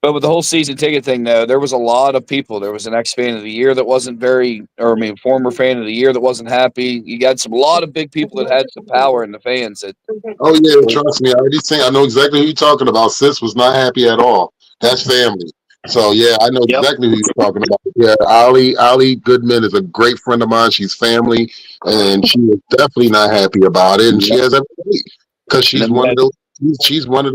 [SPEAKER 5] But with the whole season ticket thing, though, there was a lot of people. There was an ex-fan of the year that wasn't former fan of the year that wasn't happy. You got a lot of big people that had some power in the fans.
[SPEAKER 3] Oh, yeah, trust me. I know exactly who you're talking about. Sis was not happy at all. That's family. So, yeah, I know exactly who you're talking about. Yeah, Ali Goodman is a great friend of mine. She's family, and she is definitely not happy about it. And she has everything because she's one of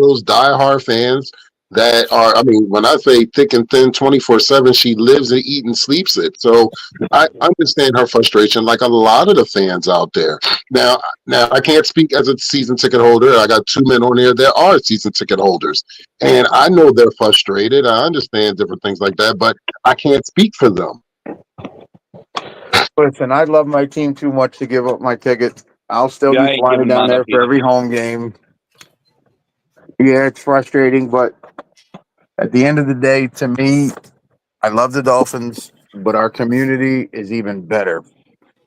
[SPEAKER 3] those diehard fans that are, I mean, when I say thick and thin 24/7, she lives and eats and sleeps it. So I understand her frustration, like a lot of the fans out there. Now I can't speak as a season ticket holder. I got 2 men on here that are season ticket holders, and I know they're frustrated. I understand different things like that, but I can't speak for them.
[SPEAKER 4] Listen, I love my team too much to give up my ticket. I'll still be flying down there for every home game. Yeah, it's frustrating, but at the end of the day, to me, I love the Dolphins, but our community is even better.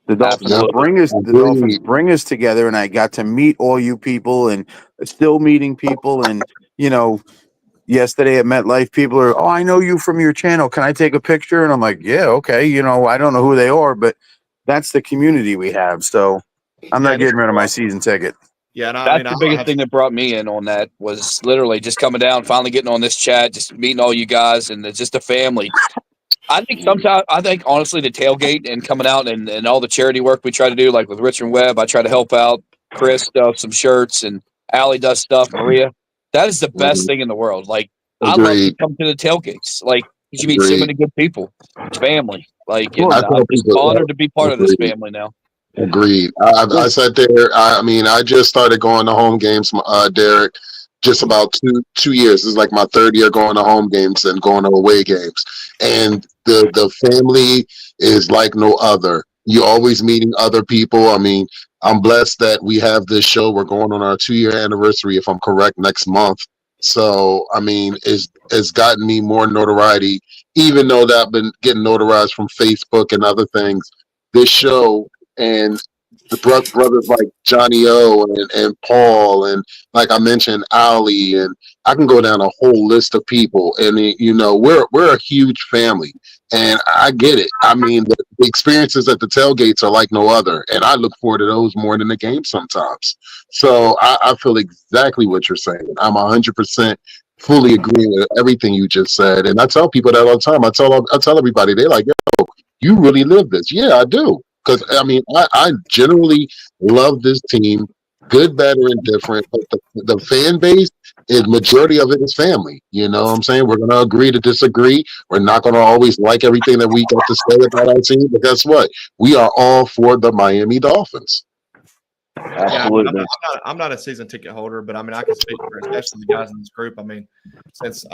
[SPEAKER 4] The Dolphins bring us together, and I got to meet all you people, and still meeting people, and yesterday at MetLife, people are, I know you from your channel. Can I take a picture? And I'm like, yeah, okay. I don't know who they are, but that's the community we have. So I'm not getting rid of my season ticket.
[SPEAKER 6] Yeah,
[SPEAKER 5] that's the biggest thing that brought me in on that was literally just coming down, finally getting on this chat, just meeting all you guys, and it's just a family. I think honestly the tailgate and coming out and all the charity work we try to do, like with Richard Webb, I try to help out. Chris does some shirts and Allie does stuff. Maria, that is the best thing in the world. Like I love to come to the tailgates. Like you meet so many good people. It's family. Like I'm just honored to be part of this family now.
[SPEAKER 3] Agreed. I sat there. I mean, I just started going to home games, Derek. Just about 2 years. This is like my third year going to home games and going to away games. And the family is like no other. You're always meeting other people. I mean, I'm blessed that we have this show. We're going on our 2-year anniversary, if I'm correct, next month. So, I mean, it's gotten me more notoriety, even though that I've been getting notarized from Facebook and other things. This show and the brothers like Johnny O and Paul and, like I mentioned, Ali, and I can go down a whole list of people. And we're a huge family, and I get it. I mean, the experiences at the tailgates are like no other, and I look forward to those more than the game sometimes. So I feel exactly what you're saying. I'm 100% fully agreeing with everything you just said, and I tell people that all the time. I tell everybody, they're like, "Yo, you really live this." Yeah, I do. Because, I mean, I generally love this team, good, bad, or indifferent. But the fan base, majority of it is family. You know what I'm saying? We're going to agree to disagree. We're not going to always like everything that we got to say about our team. But guess what? We are all for the Miami Dolphins.
[SPEAKER 5] Absolutely.
[SPEAKER 6] I'm not a season ticket holder, but I mean, I can speak for especially the guys in this group. I mean, since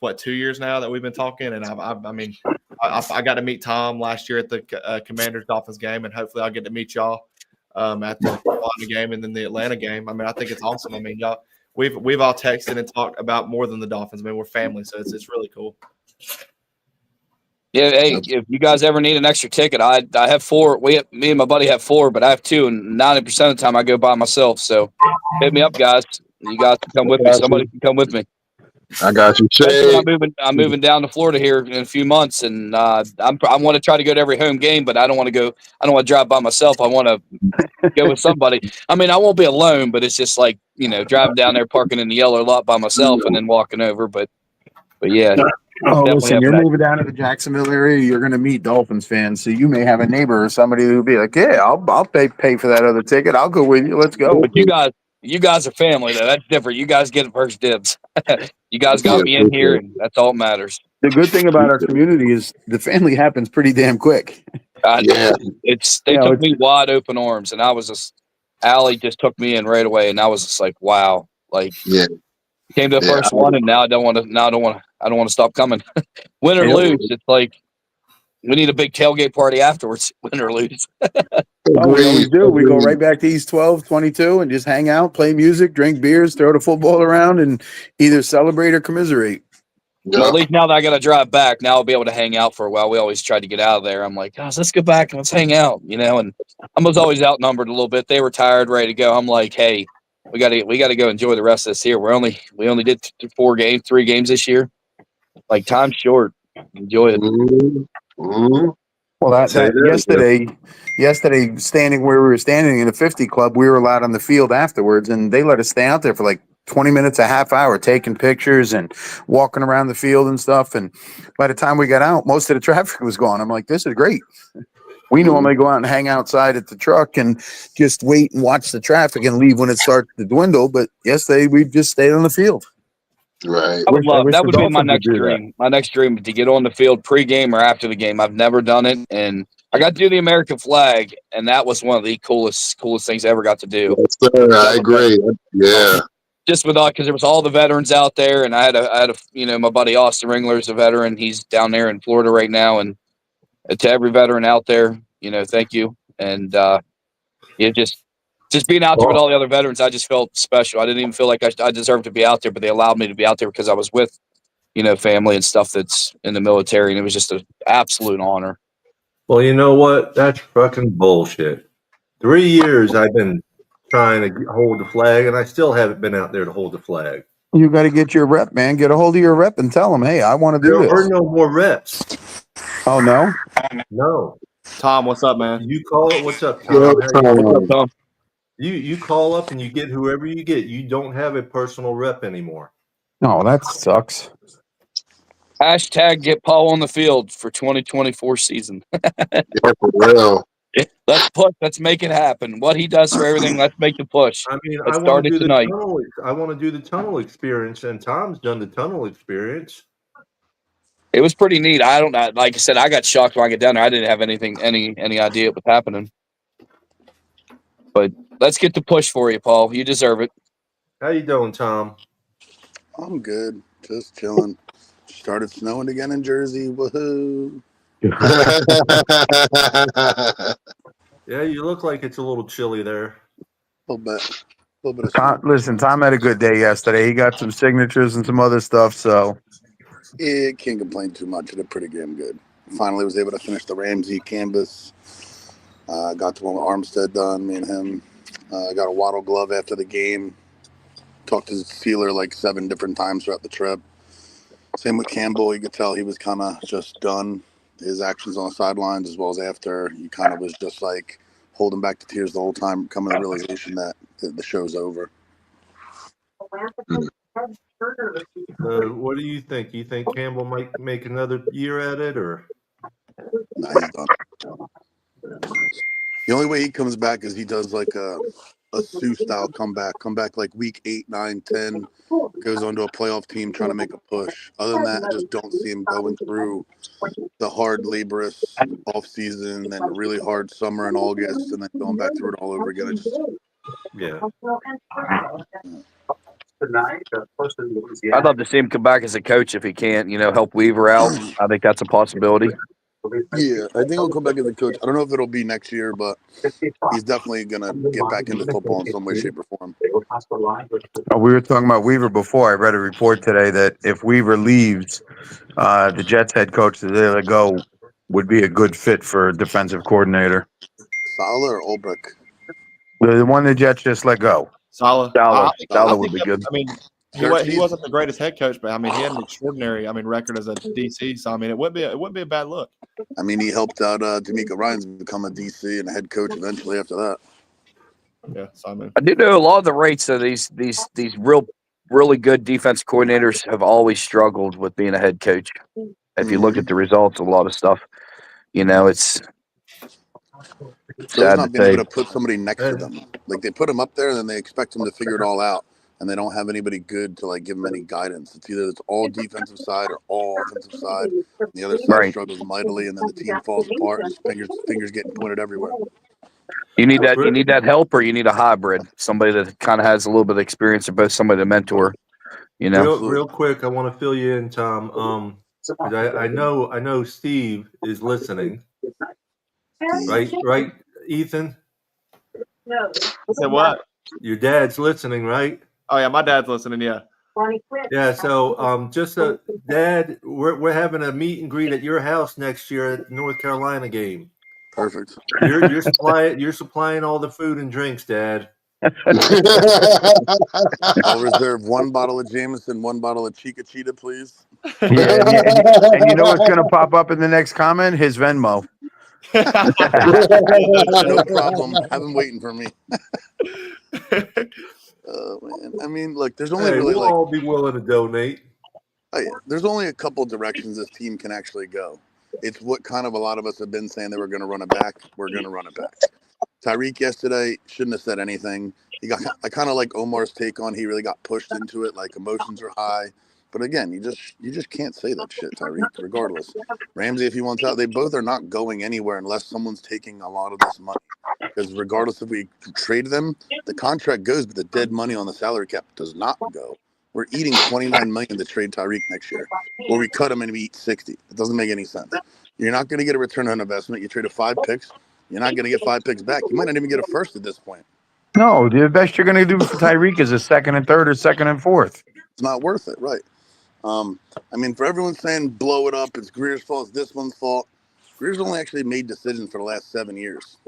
[SPEAKER 6] what, 2 years now that we've been talking, and I got to meet Tom last year at the Commanders Dolphins game, and hopefully I'll get to meet y'all at the Carolina game and then the Atlanta game. I mean, I think it's awesome. I mean, y'all, we've all texted and talked about more than the Dolphins. I mean, we're family, so it's really cool.
[SPEAKER 5] Yeah, hey, if you guys ever need an extra ticket, I have 4. Me and my buddy have 4, but I have 2, and 90% of the time I go by myself. So hit me up, guys. You guys can come with me. Somebody can come with me.
[SPEAKER 3] I got you.
[SPEAKER 5] I'm moving down to Florida here in a few months, and I want to try to go to every home game, but I don't want to go. I don't want to drive by myself. I want to go with somebody. I mean, I won't be alone, but it's just like, driving down there, parking in the yellow lot by myself, and then walking over. But yeah.
[SPEAKER 4] Oh, listen, you're moving down to the Jacksonville area. You're going to meet Dolphins fans, so you may have a neighbor or somebody who'll be like, "Yeah, I'll pay for that other ticket. I'll go with you. Let's go."
[SPEAKER 5] But you guys are family, though. That's different. You guys get first dibs. You guys got me in here, and that's all that matters.
[SPEAKER 4] The good thing about our community is the family happens pretty damn quick.
[SPEAKER 3] Yeah.
[SPEAKER 5] They took me wide open arms, and I was just, Allie just took me in right away, and I was just like, wow, like,
[SPEAKER 3] yeah.
[SPEAKER 5] Came to the first one, and now I don't want to stop coming. Win or lose, it's like we need a big tailgate party afterwards. Win or lose.
[SPEAKER 4] We always do. We go right back to East 12, 22, and just hang out, play music, drink beers, throw the football around, and either celebrate or commiserate.
[SPEAKER 5] Well, at least now that I got to drive back, now I'll be able to hang out for a while. We always tried to get out of there. I'm like, guys, let's go back and let's hang out, and I was always outnumbered a little bit. They were tired, ready to go. I'm like, hey, we got to go enjoy the rest of this here. We only did 3 games this year. Like, time's short. Enjoy it.
[SPEAKER 3] Mm-hmm.
[SPEAKER 4] Well, yesterday, standing where we were standing in the 50 club, we were allowed on the field afterwards, and they let us stay out there for like 20 minutes, a half hour, taking pictures and walking around the field and stuff. And by the time we got out, most of the traffic was gone. I'm like, this is great. We normally go out and hang outside at the truck and just wait and watch the traffic and leave when it starts to dwindle. But yesterday, we just stayed on the field.
[SPEAKER 3] Right.
[SPEAKER 5] That would be my next dream. My next dream is to get on the field pregame or after the game. I've never done it, and I got to do the American flag, and that was one of the coolest things I ever got to do.
[SPEAKER 3] Yes, sir. I agree. Yeah.
[SPEAKER 5] Just because there was all the veterans out there, and I had a my buddy Austin Ringler is a veteran. He's down there in Florida right now, and to every veteran out there, thank you. And just being out there with all the other veterans, I just felt special. I didn't even feel like I deserved to be out there, but they allowed me to be out there because I was with, family and stuff that's in the military, and it was just an absolute honor.
[SPEAKER 2] Well, you know what? That's fucking bullshit. 3 years I've been trying to hold the flag, and I still haven't been out there to hold the flag.
[SPEAKER 4] You got to get your rep, man. Get a hold of your rep and tell them, hey, I want to do this.
[SPEAKER 2] There are no more reps.
[SPEAKER 4] Oh, no?
[SPEAKER 2] No.
[SPEAKER 6] Tom, what's up, man?
[SPEAKER 2] You call it. What's up, Tom?
[SPEAKER 5] What's up, Tom?
[SPEAKER 2] You call up and you get whoever you get. You don't have a personal rep anymore.
[SPEAKER 4] No, that sucks.
[SPEAKER 5] Hashtag get Paul on the field for 2024 season.
[SPEAKER 3] Yeah, for real.
[SPEAKER 5] Let's push. Let's make it happen. What he does for everything, let's make the push.
[SPEAKER 2] I mean,
[SPEAKER 5] I want to do tonight.
[SPEAKER 2] I want to do the tunnel experience, and Tom's done the tunnel experience.
[SPEAKER 5] It was pretty neat. I don't know. Like I said, I got shocked when I got down there. I didn't have any idea what was happening. But let's get the push for you, Paul. You deserve it.
[SPEAKER 2] How you doing, Tom?
[SPEAKER 4] I'm good. Just chilling. Started snowing again in Jersey. Woohoo.
[SPEAKER 2] Yeah, you look like it's a little chilly there.
[SPEAKER 4] A little bit. A little bit of
[SPEAKER 7] Tom,
[SPEAKER 4] snow.
[SPEAKER 7] listen, Tom had a good day yesterday. He got some signatures and some other stuff. So
[SPEAKER 4] Yeah, can't complain too much. Did pretty damn good. Finally was able to finish the Ramsey canvas. Got the one with Armstead done, me and him. Got a Waddle glove after the game. Talked to Sealer like 7 different times throughout the trip. Same with Campbell. You could tell he was kind of just done. His actions on the sidelines as well as after. He kind of was just like holding back the tears the whole time, coming to the realization that the show's over.
[SPEAKER 2] What do you think? You think Campbell might make another year at it, or?
[SPEAKER 4] Nah, he's done. The only way he comes back is he does like a Sue style comeback. Come back like week 8, 9, 10. Goes onto a playoff team trying to make a push. Other than that, I just don't see him going through the hard, laborious off season, then a really hard summer in August, and then going back through it all over again.
[SPEAKER 2] Yeah.
[SPEAKER 5] I'd love to see him come back as a coach if he can't, help Weaver out. I think that's a possibility.
[SPEAKER 4] Yeah, I think he'll come back as a coach. I don't know if it'll be next year, but he's definitely going to get back into football in some way, shape, or form.
[SPEAKER 7] we were talking about Weaver before. I read a report today that if Weaver leaves, the Jets head coach that they let go would be a good fit for defensive coordinator.
[SPEAKER 4] Saleh or Ulbrich?
[SPEAKER 7] The one the Jets just let go.
[SPEAKER 6] Saleh.
[SPEAKER 7] Saleh would be good.
[SPEAKER 6] I mean, he wasn't the greatest head coach, but I mean, he had an extraordinary, record as a DC. So I mean, it wouldn't be a bad look.
[SPEAKER 4] I mean, he helped out D'Amico Ryans become a DC and a head coach eventually after that.
[SPEAKER 6] Yeah, so I mean,
[SPEAKER 5] I do know a lot of the rates of these really good defense coordinators have always struggled with being a head coach. If you look at the results, a lot of stuff, it's sad
[SPEAKER 4] not
[SPEAKER 5] to
[SPEAKER 4] being
[SPEAKER 5] say.
[SPEAKER 4] able to put somebody next to them. Like they put them up there and then they expect them to figure it all out. And they don't have anybody good to like give them any guidance. It's either it's all defensive side or all offensive side. And the other side struggles mightily, and then the team falls apart. And fingers getting pointed everywhere.
[SPEAKER 5] You need that help, or you need a hybrid, somebody that kind of has a little bit of experience, or both somebody to mentor.
[SPEAKER 2] Real quick, I want to fill you in, Tom. I know Steve is listening. Right, Ethan.
[SPEAKER 6] Say what?
[SPEAKER 2] Your dad's listening, right?
[SPEAKER 6] Oh yeah, my dad's listening. Yeah.
[SPEAKER 2] Yeah. So, Dad, we're having a meet and greet at your house next year at the North Carolina game.
[SPEAKER 4] Perfect.
[SPEAKER 2] You're supplying all the food and drinks, Dad.
[SPEAKER 4] I'll reserve 1 bottle of Jameson, 1 bottle of Chica Cheetah, please.
[SPEAKER 7] Yeah, and you know what's going to pop up in the next comment? His Venmo.
[SPEAKER 4] No problem. Have him waiting for me. Oh man, I mean, look, there's only really
[SPEAKER 2] we'll all be willing to donate.
[SPEAKER 4] There's only a couple directions this team can actually go. It's what kind of a lot of us have been saying that we're going to run it back. We're going to run it back. Tyreek yesterday shouldn't have said anything. I kind of like Omar's take on. He really got pushed into it. Like emotions are high. But again, you just can't say that shit, Tyreek, regardless. Ramsey, if he wants out, they both are not going anywhere unless someone's taking a lot of this money. Because regardless if we trade them, the contract goes, but the dead money on the salary cap does not go. We're eating $29 million to trade Tyreek next year, or we cut him and we eat 60. It doesn't make any sense. You're not going to get a return on investment. You traded 5 picks. You're not going to get 5 picks back. You might not even get a first at this point.
[SPEAKER 7] No, the best you're going to do for Tyreek is a 2nd and 3rd or 2nd and 4th.
[SPEAKER 4] It's not worth it, right? I mean, for everyone saying blow it up, it's Greer's fault, it's this one's fault. Greer's only actually made decisions for the last 7 years.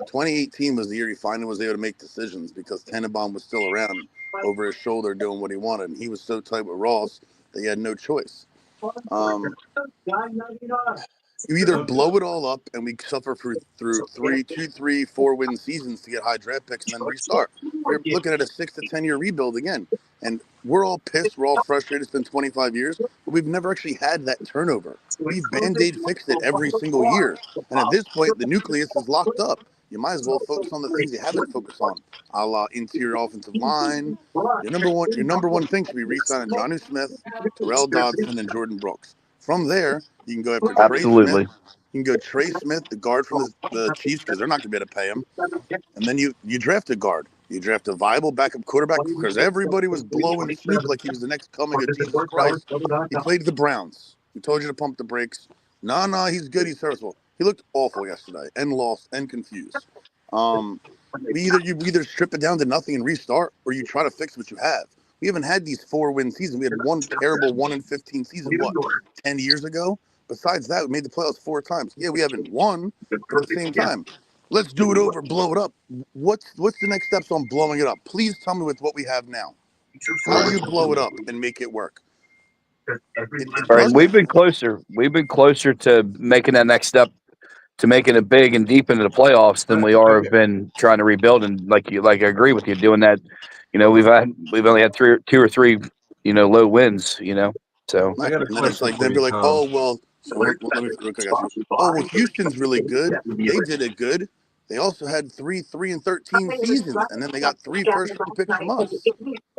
[SPEAKER 4] 2018 was the year he finally was able to make decisions because Tannenbaum was still around over his shoulder doing what he wanted. And he was so tight with Ross that he had no choice. You either blow it all up and we suffer through 2, 3, 4 win seasons to get high draft picks and then restart. We're looking at a 6 to 10 year rebuild again. And we're all pissed. We're all frustrated. It's been 25 years, but we've never actually had that turnover. We've Band-Aid fixed it every single year. And at this point, the nucleus is locked up. You might as well focus on the things you haven't focused on, a la interior offensive line. Your number one thing should be re-signing Jonnu Smith, Terrell Dodson, and Jordan Brooks.
[SPEAKER 8] From there, you can go after
[SPEAKER 5] Absolutely.
[SPEAKER 8] Trey Smith. You can go Trey Smith, the guard from the Chiefs, because they're not going to be able to pay him. And then you draft a guard. You draft a viable backup quarterback because everybody was blowing Snoop like he was the next coming of Jesus Christ. He played the Browns. We told you to pump the brakes. No, he's good. He's serviceable. He looked awful yesterday and lost and confused. You either strip it down to nothing and restart, or you try to fix what you have. We haven't had these 4-win seasons. We had one terrible 1-15 season, 10 years ago? Besides that, we made the playoffs 4 times. Yeah, we haven't won, but at the same time, let's do it over, blow it up. What's the next steps on blowing it up? Please tell me with what we have now. How do you blow it up and make it work? It
[SPEAKER 5] All right,
[SPEAKER 8] doesn't.
[SPEAKER 5] we've been closer. We've been closer to making that next step, to making it big and deep into the playoffs than we have been trying to rebuild. And I agree with you doing that. We've only had 2 or 3, low wins. So
[SPEAKER 2] I got a
[SPEAKER 8] And then it's
[SPEAKER 2] question
[SPEAKER 8] like,
[SPEAKER 2] for
[SPEAKER 8] then
[SPEAKER 2] you,
[SPEAKER 8] be like,
[SPEAKER 2] Tom.
[SPEAKER 8] oh, well, so let me real quick ask you. Oh, well, Houston's really good. They did it good. They also had 3-13 seasons, and then they got 3 first-round picks from us.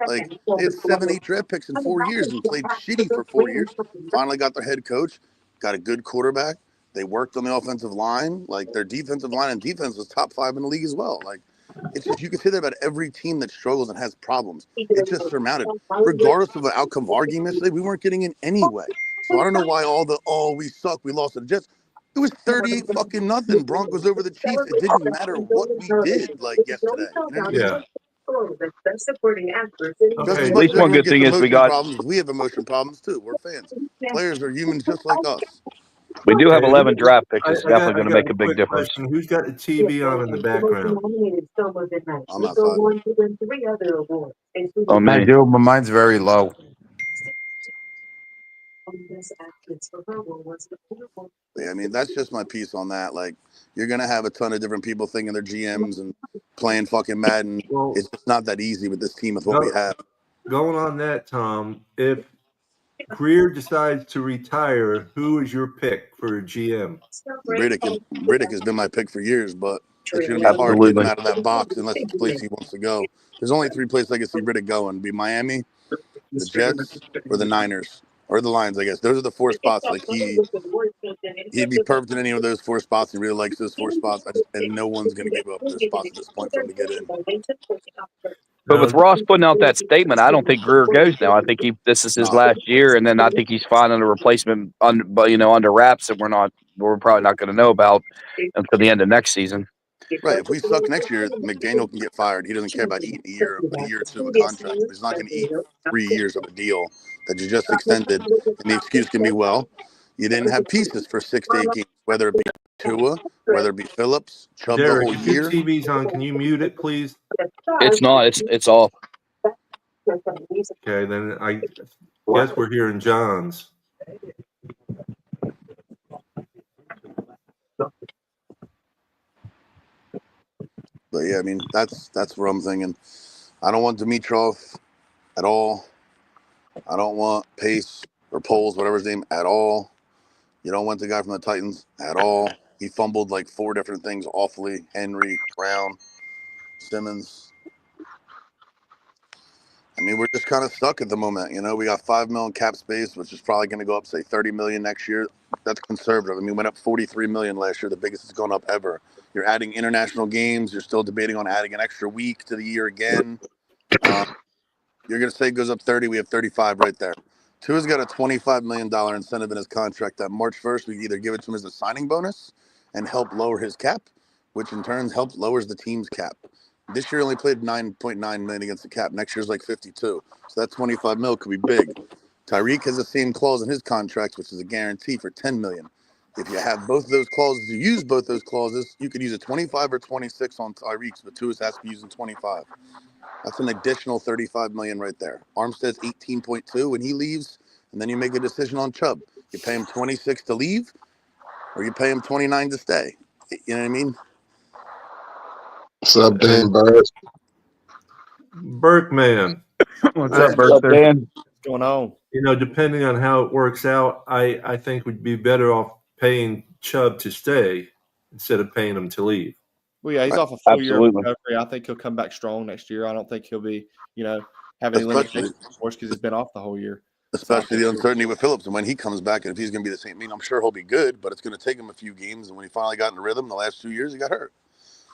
[SPEAKER 8] Like, they had 7-8 draft picks in 4 years and played shitty for 4 years. Finally got their head coach, got a good quarterback. They worked on the offensive line. Like, their defensive line and defense was top 5 in the league as well. Like, it's just, you can say that about every team that struggles and has problems. It's just surmounted. Regardless of the outcome of our game yesterday, we weren't getting in anyway. So I don't know why we suck, we lost to the Jets. It was 38 fucking nothing. Broncos over the Chiefs. It didn't matter what we did yesterday. You know what I mean?
[SPEAKER 2] Yeah.
[SPEAKER 8] Just as
[SPEAKER 2] Okay.
[SPEAKER 5] at
[SPEAKER 8] much
[SPEAKER 5] least
[SPEAKER 8] as
[SPEAKER 5] one
[SPEAKER 8] everyone
[SPEAKER 5] good
[SPEAKER 8] gets
[SPEAKER 5] thing is we
[SPEAKER 8] emotion
[SPEAKER 5] got
[SPEAKER 8] problems, we have emotion problems too. We're fans. Players are humans just like us.
[SPEAKER 5] we do have
[SPEAKER 2] Okay.
[SPEAKER 5] 11 draft picks.
[SPEAKER 2] I
[SPEAKER 5] It's definitely going to
[SPEAKER 2] got
[SPEAKER 5] make
[SPEAKER 2] a
[SPEAKER 5] a big
[SPEAKER 2] quick
[SPEAKER 5] difference.
[SPEAKER 2] question. Who's got the TV on in the background?
[SPEAKER 8] I'm outside.
[SPEAKER 5] On
[SPEAKER 7] I
[SPEAKER 5] me.
[SPEAKER 7] do, but mine's very low.
[SPEAKER 8] Yeah, I mean, that's just my piece on that. Like, you're gonna have a ton of different people thinking they're GMs and playing fucking Madden.
[SPEAKER 2] Well,
[SPEAKER 8] It's just not that easy with this team with what we have.
[SPEAKER 2] going on that, Tom, if Greer decides to retire, who is your pick for GM?
[SPEAKER 8] Riddick has been my pick for years, but it's gonna be hard getting him
[SPEAKER 5] Absolutely.
[SPEAKER 8] out of that box unless it's the place he wants to go. There's only 3 places I can see Riddick going: be Miami, the Jets, or the Niners, or the Lions. I guess those are the 4 spots. Like he'd be perfect in any of those 4 spots. He really likes those 4 spots, and no one's gonna give up those spots at this point for him to get in.
[SPEAKER 5] But with
[SPEAKER 2] Now,
[SPEAKER 5] Ross putting out that statement, I don't think Greer goes now. I think this is his
[SPEAKER 8] No.
[SPEAKER 5] last year, and then I think he's finding a replacement under wraps that we're probably not going to know about until the end of next season.
[SPEAKER 8] Right. If we suck next year, McDaniel can get fired. He doesn't care about eating a year or 2 of a contract. He's not going to eat 3 years of a deal that you just extended. And the excuse can be, well, you didn't have pieces for 6 to 8 games, whether it be Tua, whether it be Phillips, Chubb the
[SPEAKER 2] Derek,
[SPEAKER 8] whole
[SPEAKER 2] if your
[SPEAKER 8] year.
[SPEAKER 2] TV's on, can you mute it, please?
[SPEAKER 5] It's not. It's off.
[SPEAKER 2] Okay, then I guess we're hearing John's.
[SPEAKER 8] But yeah, I mean, that's where I'm thinking. I don't want Dimitrov at all. I don't want Pace or Poles, whatever his name, at all. You don't want the guy from the Titans at all. He fumbled like 4 different things awfully. Henry, Brown, Simmons. I mean, we're just kind of stuck at the moment. We got $5 million cap space, which is probably going to go up, say, $30 million next year. That's conservative. I mean, we went up $43 million last year, the biggest it's gone up ever. You're adding international games. You're still debating on adding an extra week to the year again. You're going to say it goes up 30. We have 35 right there. Tua's got a $25 million incentive in his contract that March 1st, we either give it to him as a signing bonus and help lower his cap, which in turn lowers the team's cap. This year only played 9.9 million against the cap. Next year's like 52. So that 25 mil could be big. Tyreek has the same clause in his contract, which is a guarantee for 10 million. If you have both those clauses, you use both those clauses, you could use a 25 or 26 on Tyreek's, but Tua's has to be using 25. That's an additional 35 million right there. Armstead's 18.2 when he leaves, and then you make a decision on Chubb. You pay him 26 to leave, or you pay him 29 to stay. You know what I mean?
[SPEAKER 3] What's up, Dan Bird?
[SPEAKER 2] Berkman.
[SPEAKER 7] What's
[SPEAKER 2] I-
[SPEAKER 7] up, Bertha?
[SPEAKER 5] Dan?
[SPEAKER 6] What's going on?
[SPEAKER 2] Depending on how it works out, I think we'd be better off paying Chubb to stay instead of paying him to leave.
[SPEAKER 6] Well, yeah, he's off a full year of
[SPEAKER 5] Absolutely.
[SPEAKER 6] recovery. I think he'll come back strong next year. I don't think he'll be, have any
[SPEAKER 8] Especially-
[SPEAKER 6] limitations for us because he's been off the whole year.
[SPEAKER 8] Especially the uncertainty with Phillips and when he comes back and if he's going to be the same. I mean, I'm sure he'll be good, but it's going to take him a few games. And when he finally got in rhythm the last 2 years, he got hurt.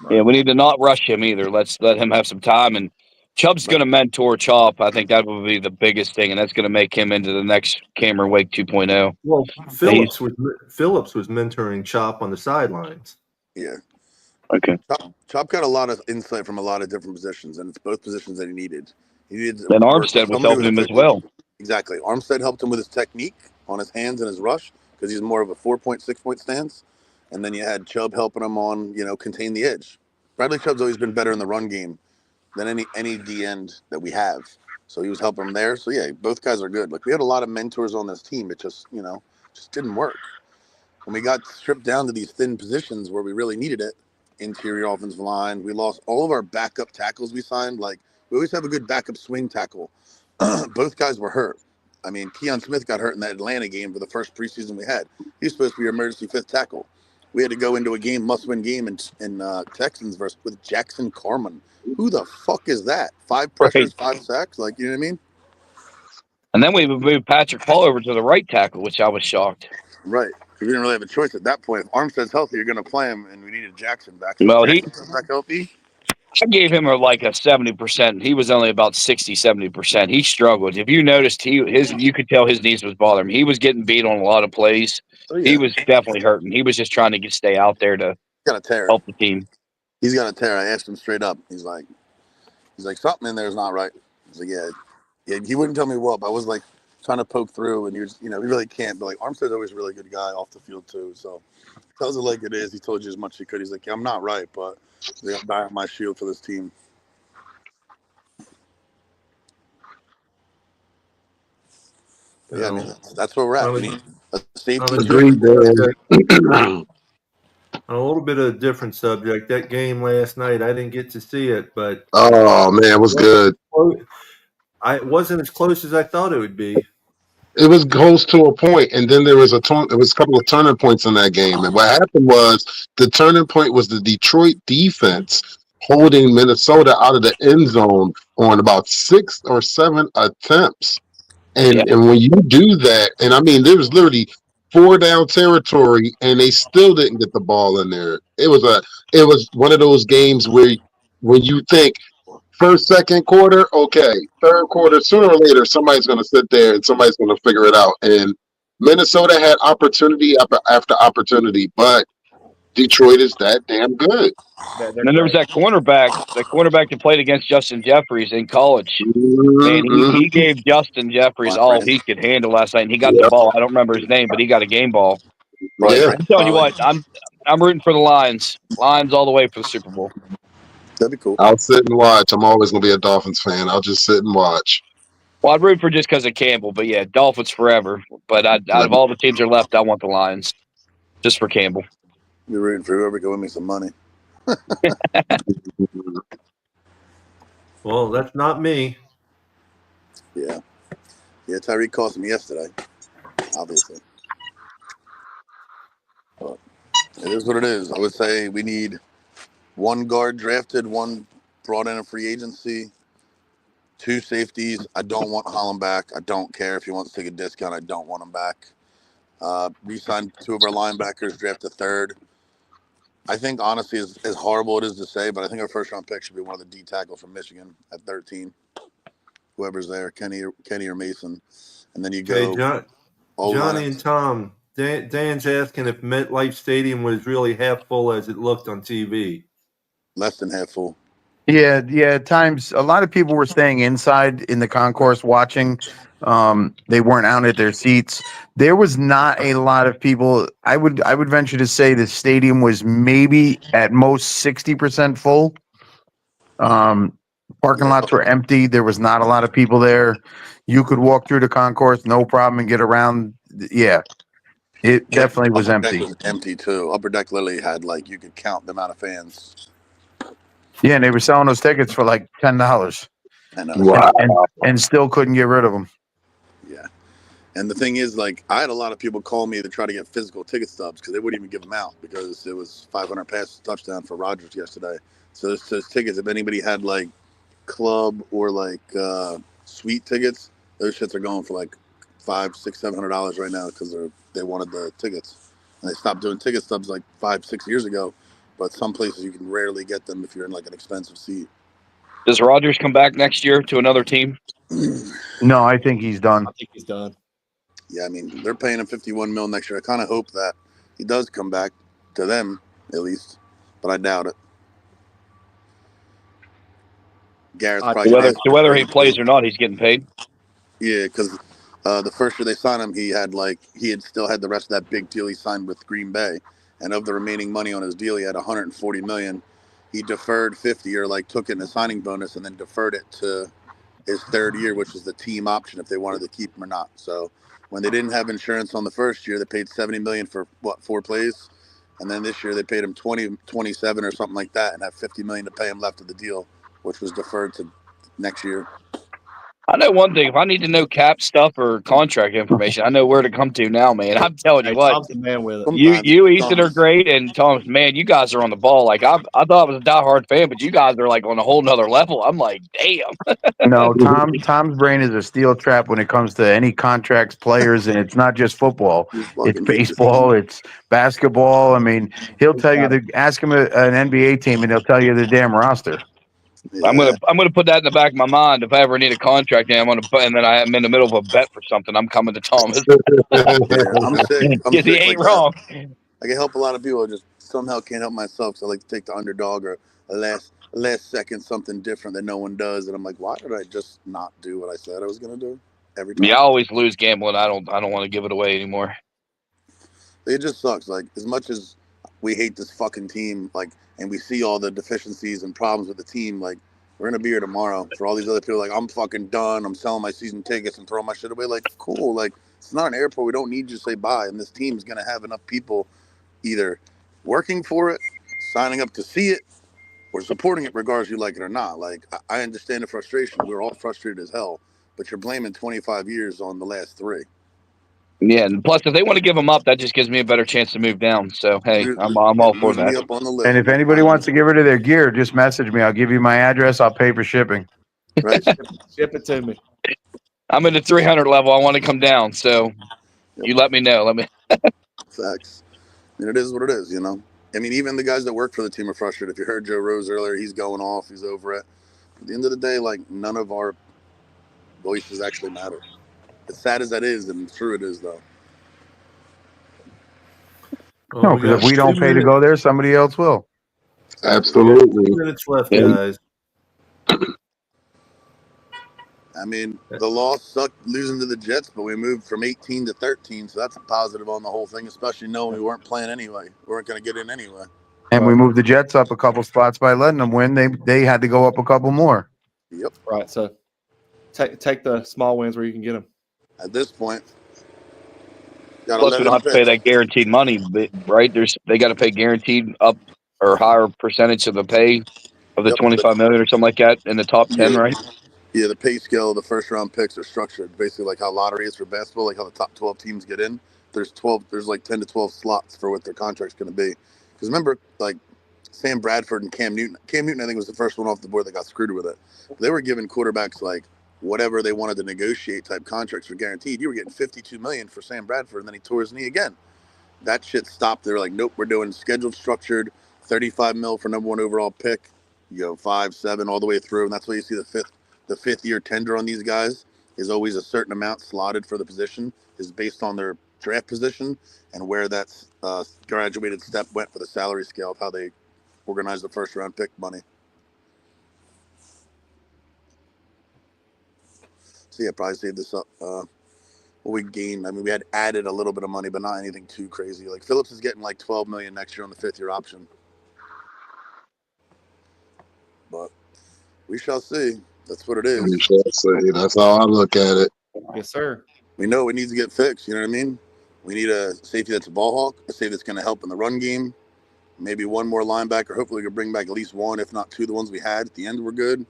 [SPEAKER 5] Yeah, we need to not rush him either. Let's let him have some time. And Chubb's going to mentor Chop. I think that will be the biggest thing, and that's going to make him into the next Cameron Wake 2.0.
[SPEAKER 2] Well, Phillips was mentoring Chop on the sidelines.
[SPEAKER 8] Yeah.
[SPEAKER 5] Okay.
[SPEAKER 8] Chop got a lot of insight from a lot of different positions, and it's both positions that he needed. He needed
[SPEAKER 5] And Armstead was helping him as well.
[SPEAKER 8] Exactly. Armstead helped him with his technique on his hands and his rush because he's more of a 4-point, 6-point stance. And then you had Chubb helping him on, contain the edge. Bradley Chubb's always been better in the run game than any D end that we have. So he was helping him there. So, yeah, both guys are good. Like, we had a lot of mentors on this team. It just didn't work. When we got stripped down to these thin positions where we really needed it, interior offensive line, we lost all of our backup tackles we signed. Like, we always have a good backup swing tackle. Both guys were hurt. I mean, Keon Smith got hurt in that Atlanta game for the first preseason we had. He's supposed to be your emergency fifth tackle. We had to go into a must-win game in Texans with Jackson Carman. Who the fuck is that? 5 pressures, 5 sacks? Like, you know what I mean?
[SPEAKER 5] And then we moved Patrick Paul over to the right tackle, which I was shocked.
[SPEAKER 8] Right. We didn't really have a choice at that point. If Armstead's healthy, you're going to play him, and we needed Jackson back. So
[SPEAKER 5] Well,
[SPEAKER 8] Jackson's back healthy.
[SPEAKER 5] I gave him a 70%. He was only about 60, 70%. He struggled. If you noticed, you could tell his knees was bothering him. He was getting beat on a lot of plays. Oh, yeah. He was definitely hurting. He was just trying to stay out there to help the team.
[SPEAKER 8] He's got a tear. I asked him straight up. He's like, something in there is not right. I was like, yeah. He wouldn't tell me what. But I was like trying to poke through, and he really can't. But like Armstead's always a really good guy off the field too. So tells it like it is. He told you as much as he could. He's like, yeah, I'm not right, but they got to die on my shield for this team. Yeah, I mean that's where we're at. We need a safety.
[SPEAKER 2] On a little bit of a different subject, that game last night, I didn't get to see it, but
[SPEAKER 3] oh man, it was good.
[SPEAKER 2] It wasn't as close as I thought it would be.
[SPEAKER 3] It was close to a point, and then there was a couple of turning points in that game. And what happened was the turning point was the Detroit defense holding Minnesota out of the end zone on about 6 or 7 attempts. And when you do that, and I mean, there was literally 4 down territory, and they still didn't get the ball in there. It was one of those games where when you think first, second quarter, okay. Third quarter, sooner or later, somebody's going to sit there and somebody's going to figure it out. And Minnesota had opportunity after opportunity, but Detroit is that damn good.
[SPEAKER 5] And then there was that cornerback that played against Justin Jeffries in college. Man, he gave Justin Jeffries all he could handle last night, and he got the ball. I don't remember his name, but he got a game ball.
[SPEAKER 3] Yeah.
[SPEAKER 5] I'm telling you what, I'm rooting for the Lions. Lions all the way for the Super Bowl.
[SPEAKER 8] That'd be cool.
[SPEAKER 3] I'll sit and watch. I'm always going to be a Dolphins fan. I'll just sit and watch.
[SPEAKER 5] Well, I'd root for just because of Campbell, but yeah, Dolphins forever. But out of all the teams that are left, I want the Lions just for Campbell.
[SPEAKER 8] You're rooting for whoever can win me some money.
[SPEAKER 2] Well, that's not me.
[SPEAKER 8] Yeah. Yeah, Tyreek cost me yesterday, obviously. But it is what it is. I would say we need 1 guard drafted, 1 brought in a free agency, 2 safeties. I don't want Holland back. I don't care if he wants to take a discount. I don't want him back. Re-signed 2 of our linebackers, draft a 3rd. I think, honestly, as horrible it is to say, but I think our first-round pick should be one of the D tackles from Michigan at 13. Whoever's there, Kenny or Mason. And then you go.
[SPEAKER 2] Hey, Johnny and Tom, Dan's asking if MetLife Stadium was really half full as it looked on TV.
[SPEAKER 8] Less than half full.
[SPEAKER 4] Yeah. At times, a lot of people were staying inside in the concourse watching. They weren't out at their seats. There was not a lot of people. I would venture to say the stadium was maybe at most 60% full. Parking lots were empty. There was not a lot of people there. You could walk through the concourse, no problem, and get around. Yeah, it definitely was empty.
[SPEAKER 8] Deck was empty too. Upper Deck literally had you could count the amount of fans.
[SPEAKER 4] Yeah, and they were selling those tickets for like $10.
[SPEAKER 8] I know.
[SPEAKER 3] Wow.
[SPEAKER 4] And still couldn't get rid of them.
[SPEAKER 8] Yeah. And the thing is, I had a lot of people call me to try to get physical ticket stubs because they wouldn't even give them out because it was 500 passes touchdown for Rodgers yesterday. So those tickets, if anybody had club or suite tickets, those shits are going for $500, $600, $700 right now because they wanted the tickets, and they stopped doing ticket stubs like 5-6 years ago. But some places you can rarely get them if you're in like an expensive seat.
[SPEAKER 5] Does Rodgers come back next year to another team?
[SPEAKER 7] No, I think he's done.
[SPEAKER 6] I think he's done.
[SPEAKER 8] Yeah, I mean they're paying him $51 million next year. I kind of hope that he does come back to them at least, but I doubt it. Garrett's probably
[SPEAKER 5] Whether he plays or not, he's getting paid.
[SPEAKER 8] Yeah, because the first year they signed him, he had still had the rest of that big deal he signed with Green Bay, and of the remaining money on his deal, he had $140 million. He deferred 50 or like took it in a signing bonus and then deferred it to his third year, which is the team option if they wanted to keep him or not. So when they didn't have insurance on the first year, they paid $70 million for 4 plays, and then this year they paid him 27 or something like that, and have $50 million to pay him left of the deal, which was deferred to next year.
[SPEAKER 5] I know one thing. If I need to know cap stuff or contract information, I know where to come to now, man. I'm telling you what.
[SPEAKER 6] Tom's the man with it.
[SPEAKER 5] You, Ethan, are great, and Tom's, man, you guys are on the ball. Like I thought I was a diehard fan, but you guys are like on a whole nother level. I'm like, damn.
[SPEAKER 7] No, Tom's brain is a steel trap when it comes to any contracts, players, and it's not just football. It's baseball, it's basketball. I mean, he'll tell you ask him an NBA team, and he'll tell you the damn roster.
[SPEAKER 8] Yeah.
[SPEAKER 5] I'm gonna put that in the back of my mind. If I ever need a contract, and then I'm in the middle of a bet for something, I'm coming to Tom.
[SPEAKER 8] I'm sick.
[SPEAKER 5] Because he ain't wrong.
[SPEAKER 8] I can help a lot of people. I just somehow can't help myself. So I like to take the underdog or a last second something different that no one does, and I'm like, why did I just not do what I said I was gonna do every time?
[SPEAKER 5] Yeah, I always lose gambling. I don't want to give it away anymore.
[SPEAKER 8] It just sucks. Like as much as we hate this fucking team, like, and we see all the deficiencies and problems with the team, like. We're gonna be here tomorrow for all these other people. Like, I'm fucking done. I'm selling my season tickets and throwing my shit away. Like, cool. Like, it's not an airport. We don't need you to say bye. And this team's gonna have enough people either working for it, signing up to see it, or supporting it, regardless you like it or not. Like, I understand the frustration. We're all frustrated as hell. But you're blaming 25 years on the last 3.
[SPEAKER 5] Yeah, and plus, if they want to give them up, that just gives me a better chance to move down. So, hey, I'm all for that.
[SPEAKER 8] Up on the list.
[SPEAKER 7] And if anybody wants to get rid of their gear, just message me. I'll give you my address. I'll pay for shipping.
[SPEAKER 8] Right.
[SPEAKER 6] Ship it to me.
[SPEAKER 5] I'm in the 300 level. I want to come down. So, you let me know.
[SPEAKER 8] Facts. I mean, it is what it is, you know? I mean, even the guys that work for the team are frustrated. If you heard Joe Rose earlier, he's going off. He's over it. At the end of the day, like, none of our voices actually matter. As sad as that is, and true it is, though.
[SPEAKER 7] No, because if we don't pay to go there, somebody else will.
[SPEAKER 3] Absolutely.
[SPEAKER 2] 2 minutes left, guys.
[SPEAKER 8] I mean, the loss sucked losing to the Jets, but we moved from 18 to 13, so that's a positive on the whole thing, especially knowing we weren't playing anyway. We weren't going to get in anyway.
[SPEAKER 7] And we moved the Jets up a couple spots by letting them win. They had to go up a couple more.
[SPEAKER 8] Yep.
[SPEAKER 6] Right. So take the small wins where you can get them.
[SPEAKER 8] At this point,
[SPEAKER 5] Plus, we don't have to pay that guaranteed money, right? They got to pay guaranteed up or higher percentage of the pay of the 25 million or something like that in the top 10, right?
[SPEAKER 8] Yeah, the pay scale, the first round picks are structured basically like how lottery is for basketball, like how the top 12 teams get in. There's like 10 to 12 slots for what their contract's going to be. Because remember, like Sam Bradford and Cam Newton, I think was the first one off the board that got screwed with it. But they were giving quarterbacks like whatever they wanted to negotiate type contracts for guaranteed. You were getting $52 million for Sam Bradford, and then he tore his knee again. That shit stopped. They were like, nope, we're doing scheduled structured, $35 million for number 1 overall pick. You go 5, 7 all the way through, and that's why you see the fifth year tender on these guys is always a certain amount slotted for the position, is based on their draft position and where that graduated step went for the salary scale of how they organize the first round pick money. So yeah, probably save this up. We gained. I mean, we had added a little bit of money, but not anything too crazy. Like Phillips is getting like $12 million next year on the 5th year option. But we shall see. That's what it is.
[SPEAKER 3] We shall see. That's how I look at it.
[SPEAKER 6] Yes, sir.
[SPEAKER 8] We know it needs to get fixed. You know what I mean? We need a safety that's a ball hawk, a safety that's going to help in the run game. Maybe one more linebacker. Hopefully we can bring back at least 1, if not 2, the ones we had. At the end were good.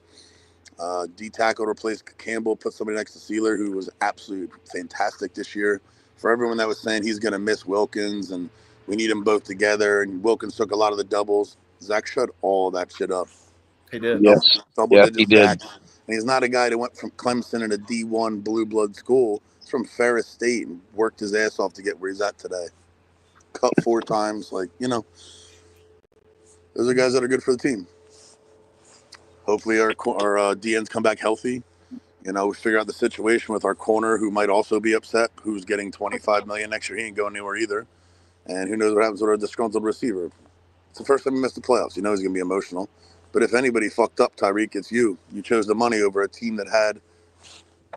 [SPEAKER 8] D-tackle replaced Campbell, put somebody next to Sealer, who was absolutely fantastic this year. For everyone that was saying he's going to miss Wilkins and we need them both together, and Wilkins took a lot of the doubles, Zach shut all that shit up.
[SPEAKER 6] He did.
[SPEAKER 5] Yes.
[SPEAKER 8] Double digit
[SPEAKER 5] he did.
[SPEAKER 8] sacks. And he's not a guy that went from Clemson in a D1 blue blood school. He's from Ferris State and worked his ass off to get where he's at today. Cut 4 times. Like, those are guys that are good for the team. Hopefully our DNs come back healthy. We figure out the situation with our corner, who might also be upset, who's getting $25 million next year. He ain't going anywhere either. And who knows what happens with our disgruntled receiver. It's the first time we missed the playoffs. He's going to be emotional. But if anybody fucked up, Tyreek, it's you. You chose the money over a team that had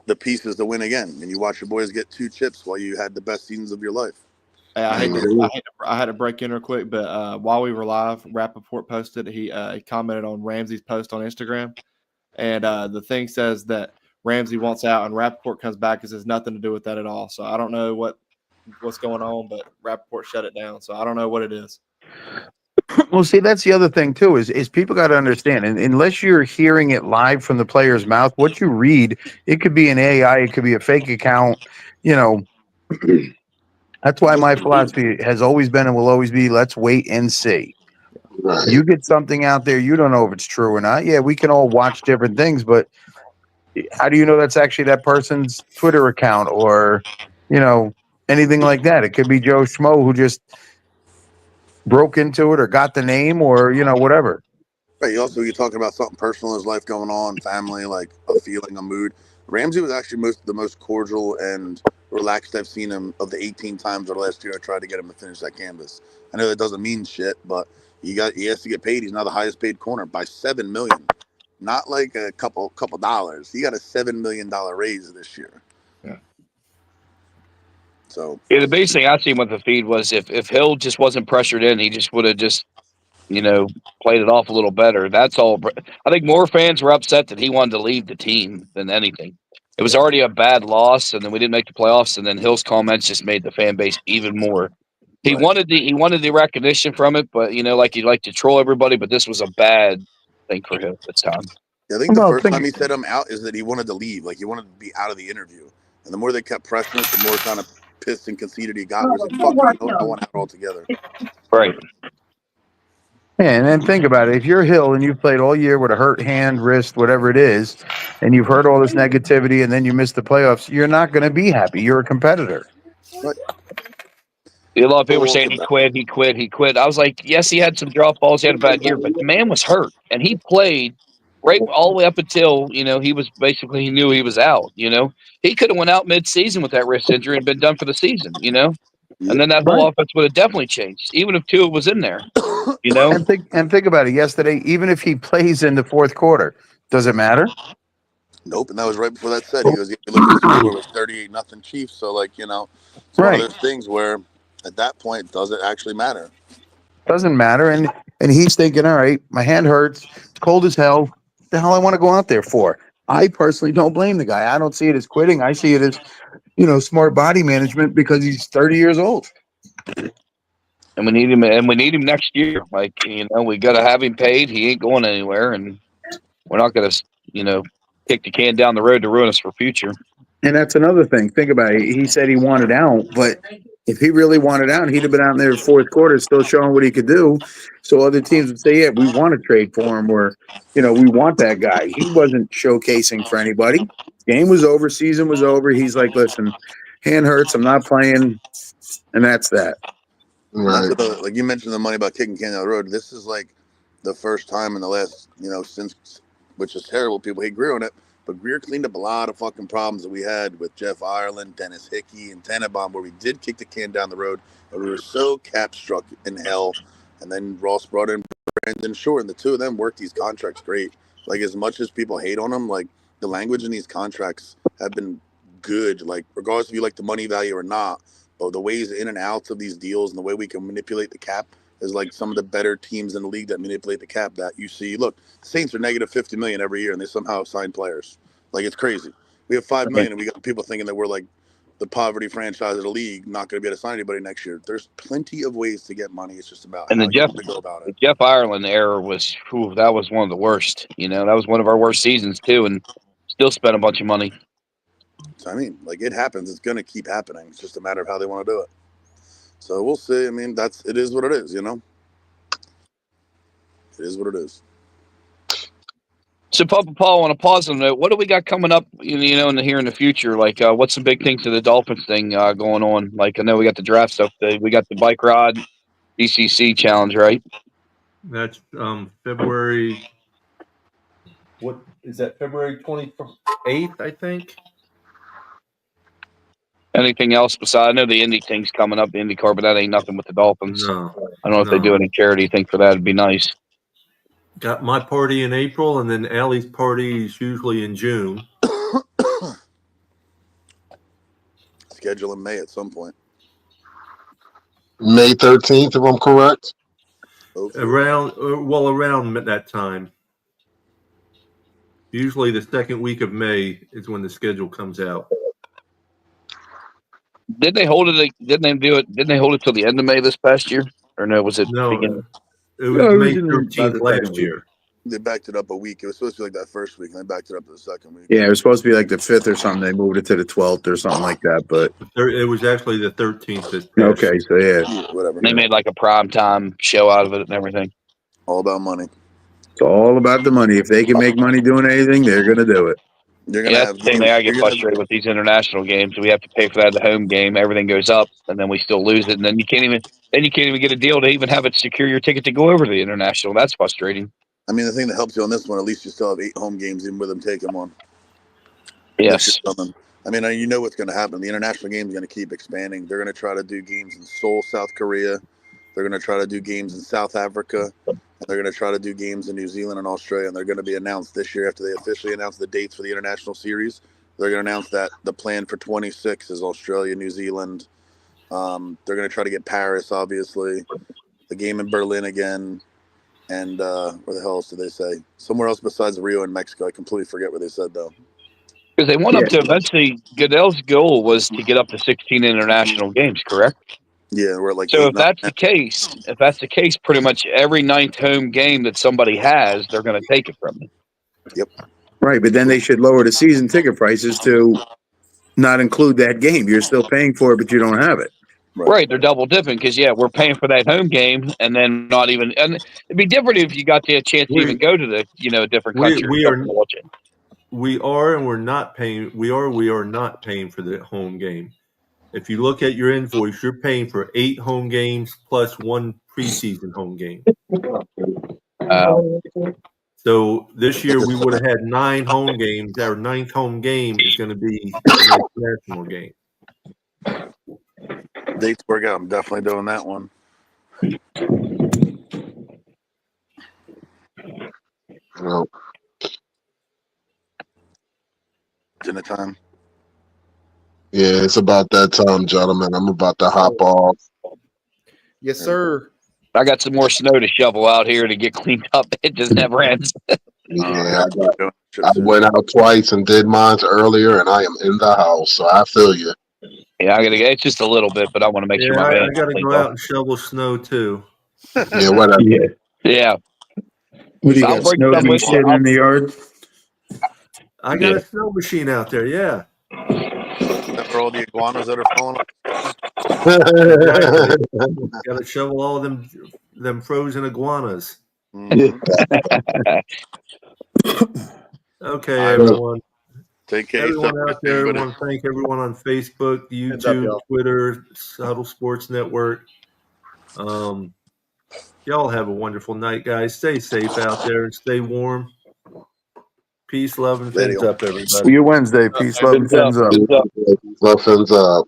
[SPEAKER 8] the pieces to win again. And you watch your boys get 2 chips while you had the best seasons of your life.
[SPEAKER 6] Hey, I had to break in real quick, but while we were live, Rappaport posted, he commented on Ramsey's post on Instagram. And the thing says that Ramsey wants out, and Rappaport comes back and says nothing to do with that at all. So I don't know what's going on, but Rappaport shut it down. So I don't know what it is.
[SPEAKER 7] Well, see, that's the other thing too, is people got to understand, and unless you're hearing it live from the player's mouth, what you read, it could be an AI, it could be a fake account, That's why my philosophy has always been and will always be, let's wait and see.
[SPEAKER 3] Right.
[SPEAKER 7] You get something out there, you don't know if it's true or not. Yeah, we can all watch different things, but how do you know that's actually that person's Twitter account or, anything like that? It could be Joe Schmo who just broke into it or got the name or, whatever.
[SPEAKER 8] Right. You're talking about something personal in his life going on, family, like a feeling, a mood. Ramsey was actually the most cordial and relaxed I've seen him of the 18 times or last year I tried to get him to finish that canvas. I know that doesn't mean shit, but he has to get paid. He's now the highest paid corner by $7 million, not like a couple dollars. He got a $7 million raise this year.
[SPEAKER 6] Yeah.
[SPEAKER 8] So
[SPEAKER 5] the biggest thing I seen with the feed was if Hill just wasn't pressured in, he just would have just played it off a little better. That's all. I think more fans were upset that he wanted to leave the team than anything. It was already a bad loss, and then we didn't make the playoffs, and then Hill's comments just made the fan base even more. He wanted the recognition from it, but like he'd like to troll everybody, but this was a bad thing for him this time.
[SPEAKER 8] Yeah, I think the first time he said him out is that he wanted to leave, like he wanted to be out of the interview. And the more they kept pressing it, the more kind of pissed and conceited he got. It was like, fuck you, no one out altogether.
[SPEAKER 5] Right.
[SPEAKER 7] Yeah, and then think about it. If you're Hill and you've played all year with a hurt hand, wrist, whatever it is, and you've heard all this negativity and then you miss the playoffs, you're not going to be happy. You're a competitor.
[SPEAKER 8] Right.
[SPEAKER 5] A lot of people were saying he quit. I was like, yes, he had some drop balls. He had a bad year, but the man was hurt, and he played right all the way up until, he knew he was out, He could have went out mid-season with that wrist injury and been done for the season, And then that whole offense would have definitely changed, even if Tua was in there,
[SPEAKER 7] And think about it. Yesterday, even if he plays in the fourth quarter, does it matter?
[SPEAKER 8] Nope, and that was right before that said. He goes, look at the score, it was 38-0 Chiefs. So, it's one of those things where at that point, does it actually matter?
[SPEAKER 7] Doesn't matter. And he's thinking, all right, my hand hurts. It's cold as hell. What the hell I want to go out there for? I personally don't blame the guy. I don't see it as quitting. I see it as, smart body management because he's 30 years old.
[SPEAKER 5] And we need him next year. We got to have him paid. He ain't going anywhere, and we're not going to, kick the can down the road to ruin us for future.
[SPEAKER 4] And that's another thing. Think about it. He said he wanted out, but if he really wanted out, he'd have been out in there in the fourth quarter still showing what he could do. So other teams would say, yeah, we want to trade for him, or, we want that guy. He wasn't showcasing for anybody. Game was over. Season was over. He's like, listen, hand hurts. I'm not playing. And that's that.
[SPEAKER 3] Right.
[SPEAKER 8] Like you mentioned the money about kicking can down the road. This is like the first time in the last, since, which is terrible. People hate Greer on it. But Greer cleaned up a lot of fucking problems that we had with Jeff Ireland, Dennis Hickey, and Tannenbaum, where we did kick the can down the road, but we were so cap-struck in hell. And then Ross brought in Brandon Short, and the two of them worked these contracts great. Like, as much as people hate on them, like, the language in these contracts have been good, like, regardless if you like the money value or not. But the ways in and outs of these deals and the way we can manipulate the cap is like some of the better teams in the league that manipulate the cap that you see. Look, the Saints are negative $50 million every year, and they somehow sign players. Like, it's crazy. We have $5 million, and we got people thinking that we're like the poverty franchise of the league, not going to be able to sign anybody next year. There's plenty of ways to get money. It's just about how you want to go about it.
[SPEAKER 5] The Jeff Ireland error was that was one of the worst. That was one of our worst seasons too, and still spent a bunch of money.
[SPEAKER 8] So, like, it happens. It's going to keep happening. It's just a matter of how they want to do it. So we'll see. It is what it is, It is what it is.
[SPEAKER 5] So, Papa Paul, on a positive note, what do we got coming up? Here in the future, like what's some big things to the Dolphins thing going on? Like I know we got the draft stuff. We got the bike ride, DCC challenge, right?
[SPEAKER 2] That's February. What is that? February 28th, I think.
[SPEAKER 5] Anything else besides? I know the Indy thing's coming up, the IndyCar, but that ain't nothing with the Dolphins.
[SPEAKER 2] No,
[SPEAKER 5] I don't know if they do any charity thing for that. It'd be nice.
[SPEAKER 2] Got my party in April, and then Allie's party is usually in June.
[SPEAKER 8] Schedule in May at some point.
[SPEAKER 3] May 13th, if I'm correct.
[SPEAKER 2] Around that time. Usually the second week of May is when the schedule comes out.
[SPEAKER 5] Didn't they hold it? Didn't they do it? Didn't they hold it till the end of May this past year? Or no? Was it beginning?
[SPEAKER 2] It was May 13th last year.
[SPEAKER 8] They backed it up a week. It was supposed to be like that first week, and they backed it up to the second week.
[SPEAKER 4] Yeah, it was supposed to be like the 5th or something. They moved it to the 12th or something like that. But
[SPEAKER 2] it was actually the 13th.
[SPEAKER 4] Okay, so yeah,
[SPEAKER 8] whatever.
[SPEAKER 5] They made like a prime time show out of it and everything.
[SPEAKER 8] All about money.
[SPEAKER 4] It's all about the money. If they can make money doing anything, they're going to do it.
[SPEAKER 5] That's the thing. I get frustrated with these international games. We have to pay for that at the home game. Everything goes up, and then we still lose it. And then you can't even get a deal to even have it secure your ticket to go over to the international. That's frustrating.
[SPEAKER 8] I mean, the thing that helps you on this one, at least you still have 8 home games even with them taking one.
[SPEAKER 5] Yes.
[SPEAKER 8] I mean, you know what's going to happen. The international game is going to keep expanding. They're going to try to do games in Seoul, South Korea. They're going to try to do games in South Africa. And they're going to try to do games in New Zealand and Australia. And they're going to be announced this year after they officially announce the dates for the international series. They're going to announce that the plan for 26 is Australia, New Zealand. They're going to try to get Paris, obviously. The game in Berlin again. And where the hell else did they say? Somewhere else besides Rio and Mexico. I completely forget what they said, though.
[SPEAKER 5] Because they went up to eventually, Goodell's goal was to get up to 16 international games, correct?
[SPEAKER 8] Yeah, we're like.
[SPEAKER 5] So if that's the case, pretty much every 9th home game that somebody has, they're going to take it from you.
[SPEAKER 8] Yep.
[SPEAKER 4] Right, but then they should lower the season ticket prices to not include that game. You're still paying for it, but you don't have it.
[SPEAKER 5] Right, they're double dipping because we're paying for that home game, and then not even. And it'd be different if you got the chance to even go to the a different country.
[SPEAKER 2] We are and we're not paying. We are not paying for the home game. If you look at your invoice, you're paying for 8 home games plus 1 preseason home game. So this year we would have had 9 home games. Our 9th home game is going to be an international game.
[SPEAKER 8] Dates work out. I'm definitely doing that one.
[SPEAKER 3] Well,
[SPEAKER 8] dinner time.
[SPEAKER 3] Yeah, it's about that time, gentlemen. I'm about to hop off.
[SPEAKER 6] Yes, sir.
[SPEAKER 5] I got some more snow to shovel out here to get cleaned up. It just never ends.
[SPEAKER 3] Yeah, I went out twice and did mine earlier, and I am in the house, so I feel you.
[SPEAKER 5] Yeah, I gotta get. It's just a little bit, but I want to make sure my
[SPEAKER 2] I got to go out and shovel snow too.
[SPEAKER 3] Yeah, whatever.
[SPEAKER 5] Yeah.
[SPEAKER 4] What do you got? Snow sitting in the yard?
[SPEAKER 2] I got a snow machine out there. Yeah.
[SPEAKER 8] For all the iguanas that are falling off.
[SPEAKER 2] Got to shovel all of them frozen iguanas.
[SPEAKER 8] Mm-hmm.
[SPEAKER 2] Okay, everyone.
[SPEAKER 8] Take care.
[SPEAKER 2] Everyone out there, I want to thank everyone on Facebook, YouTube, Twitter, Huddle Sports Network. Y'all have a wonderful night, guys. Stay safe out there and stay warm. Peace, love, and fins up, everybody.
[SPEAKER 4] See you Wednesday. Peace, love, and fins up.
[SPEAKER 3] Love, fins up.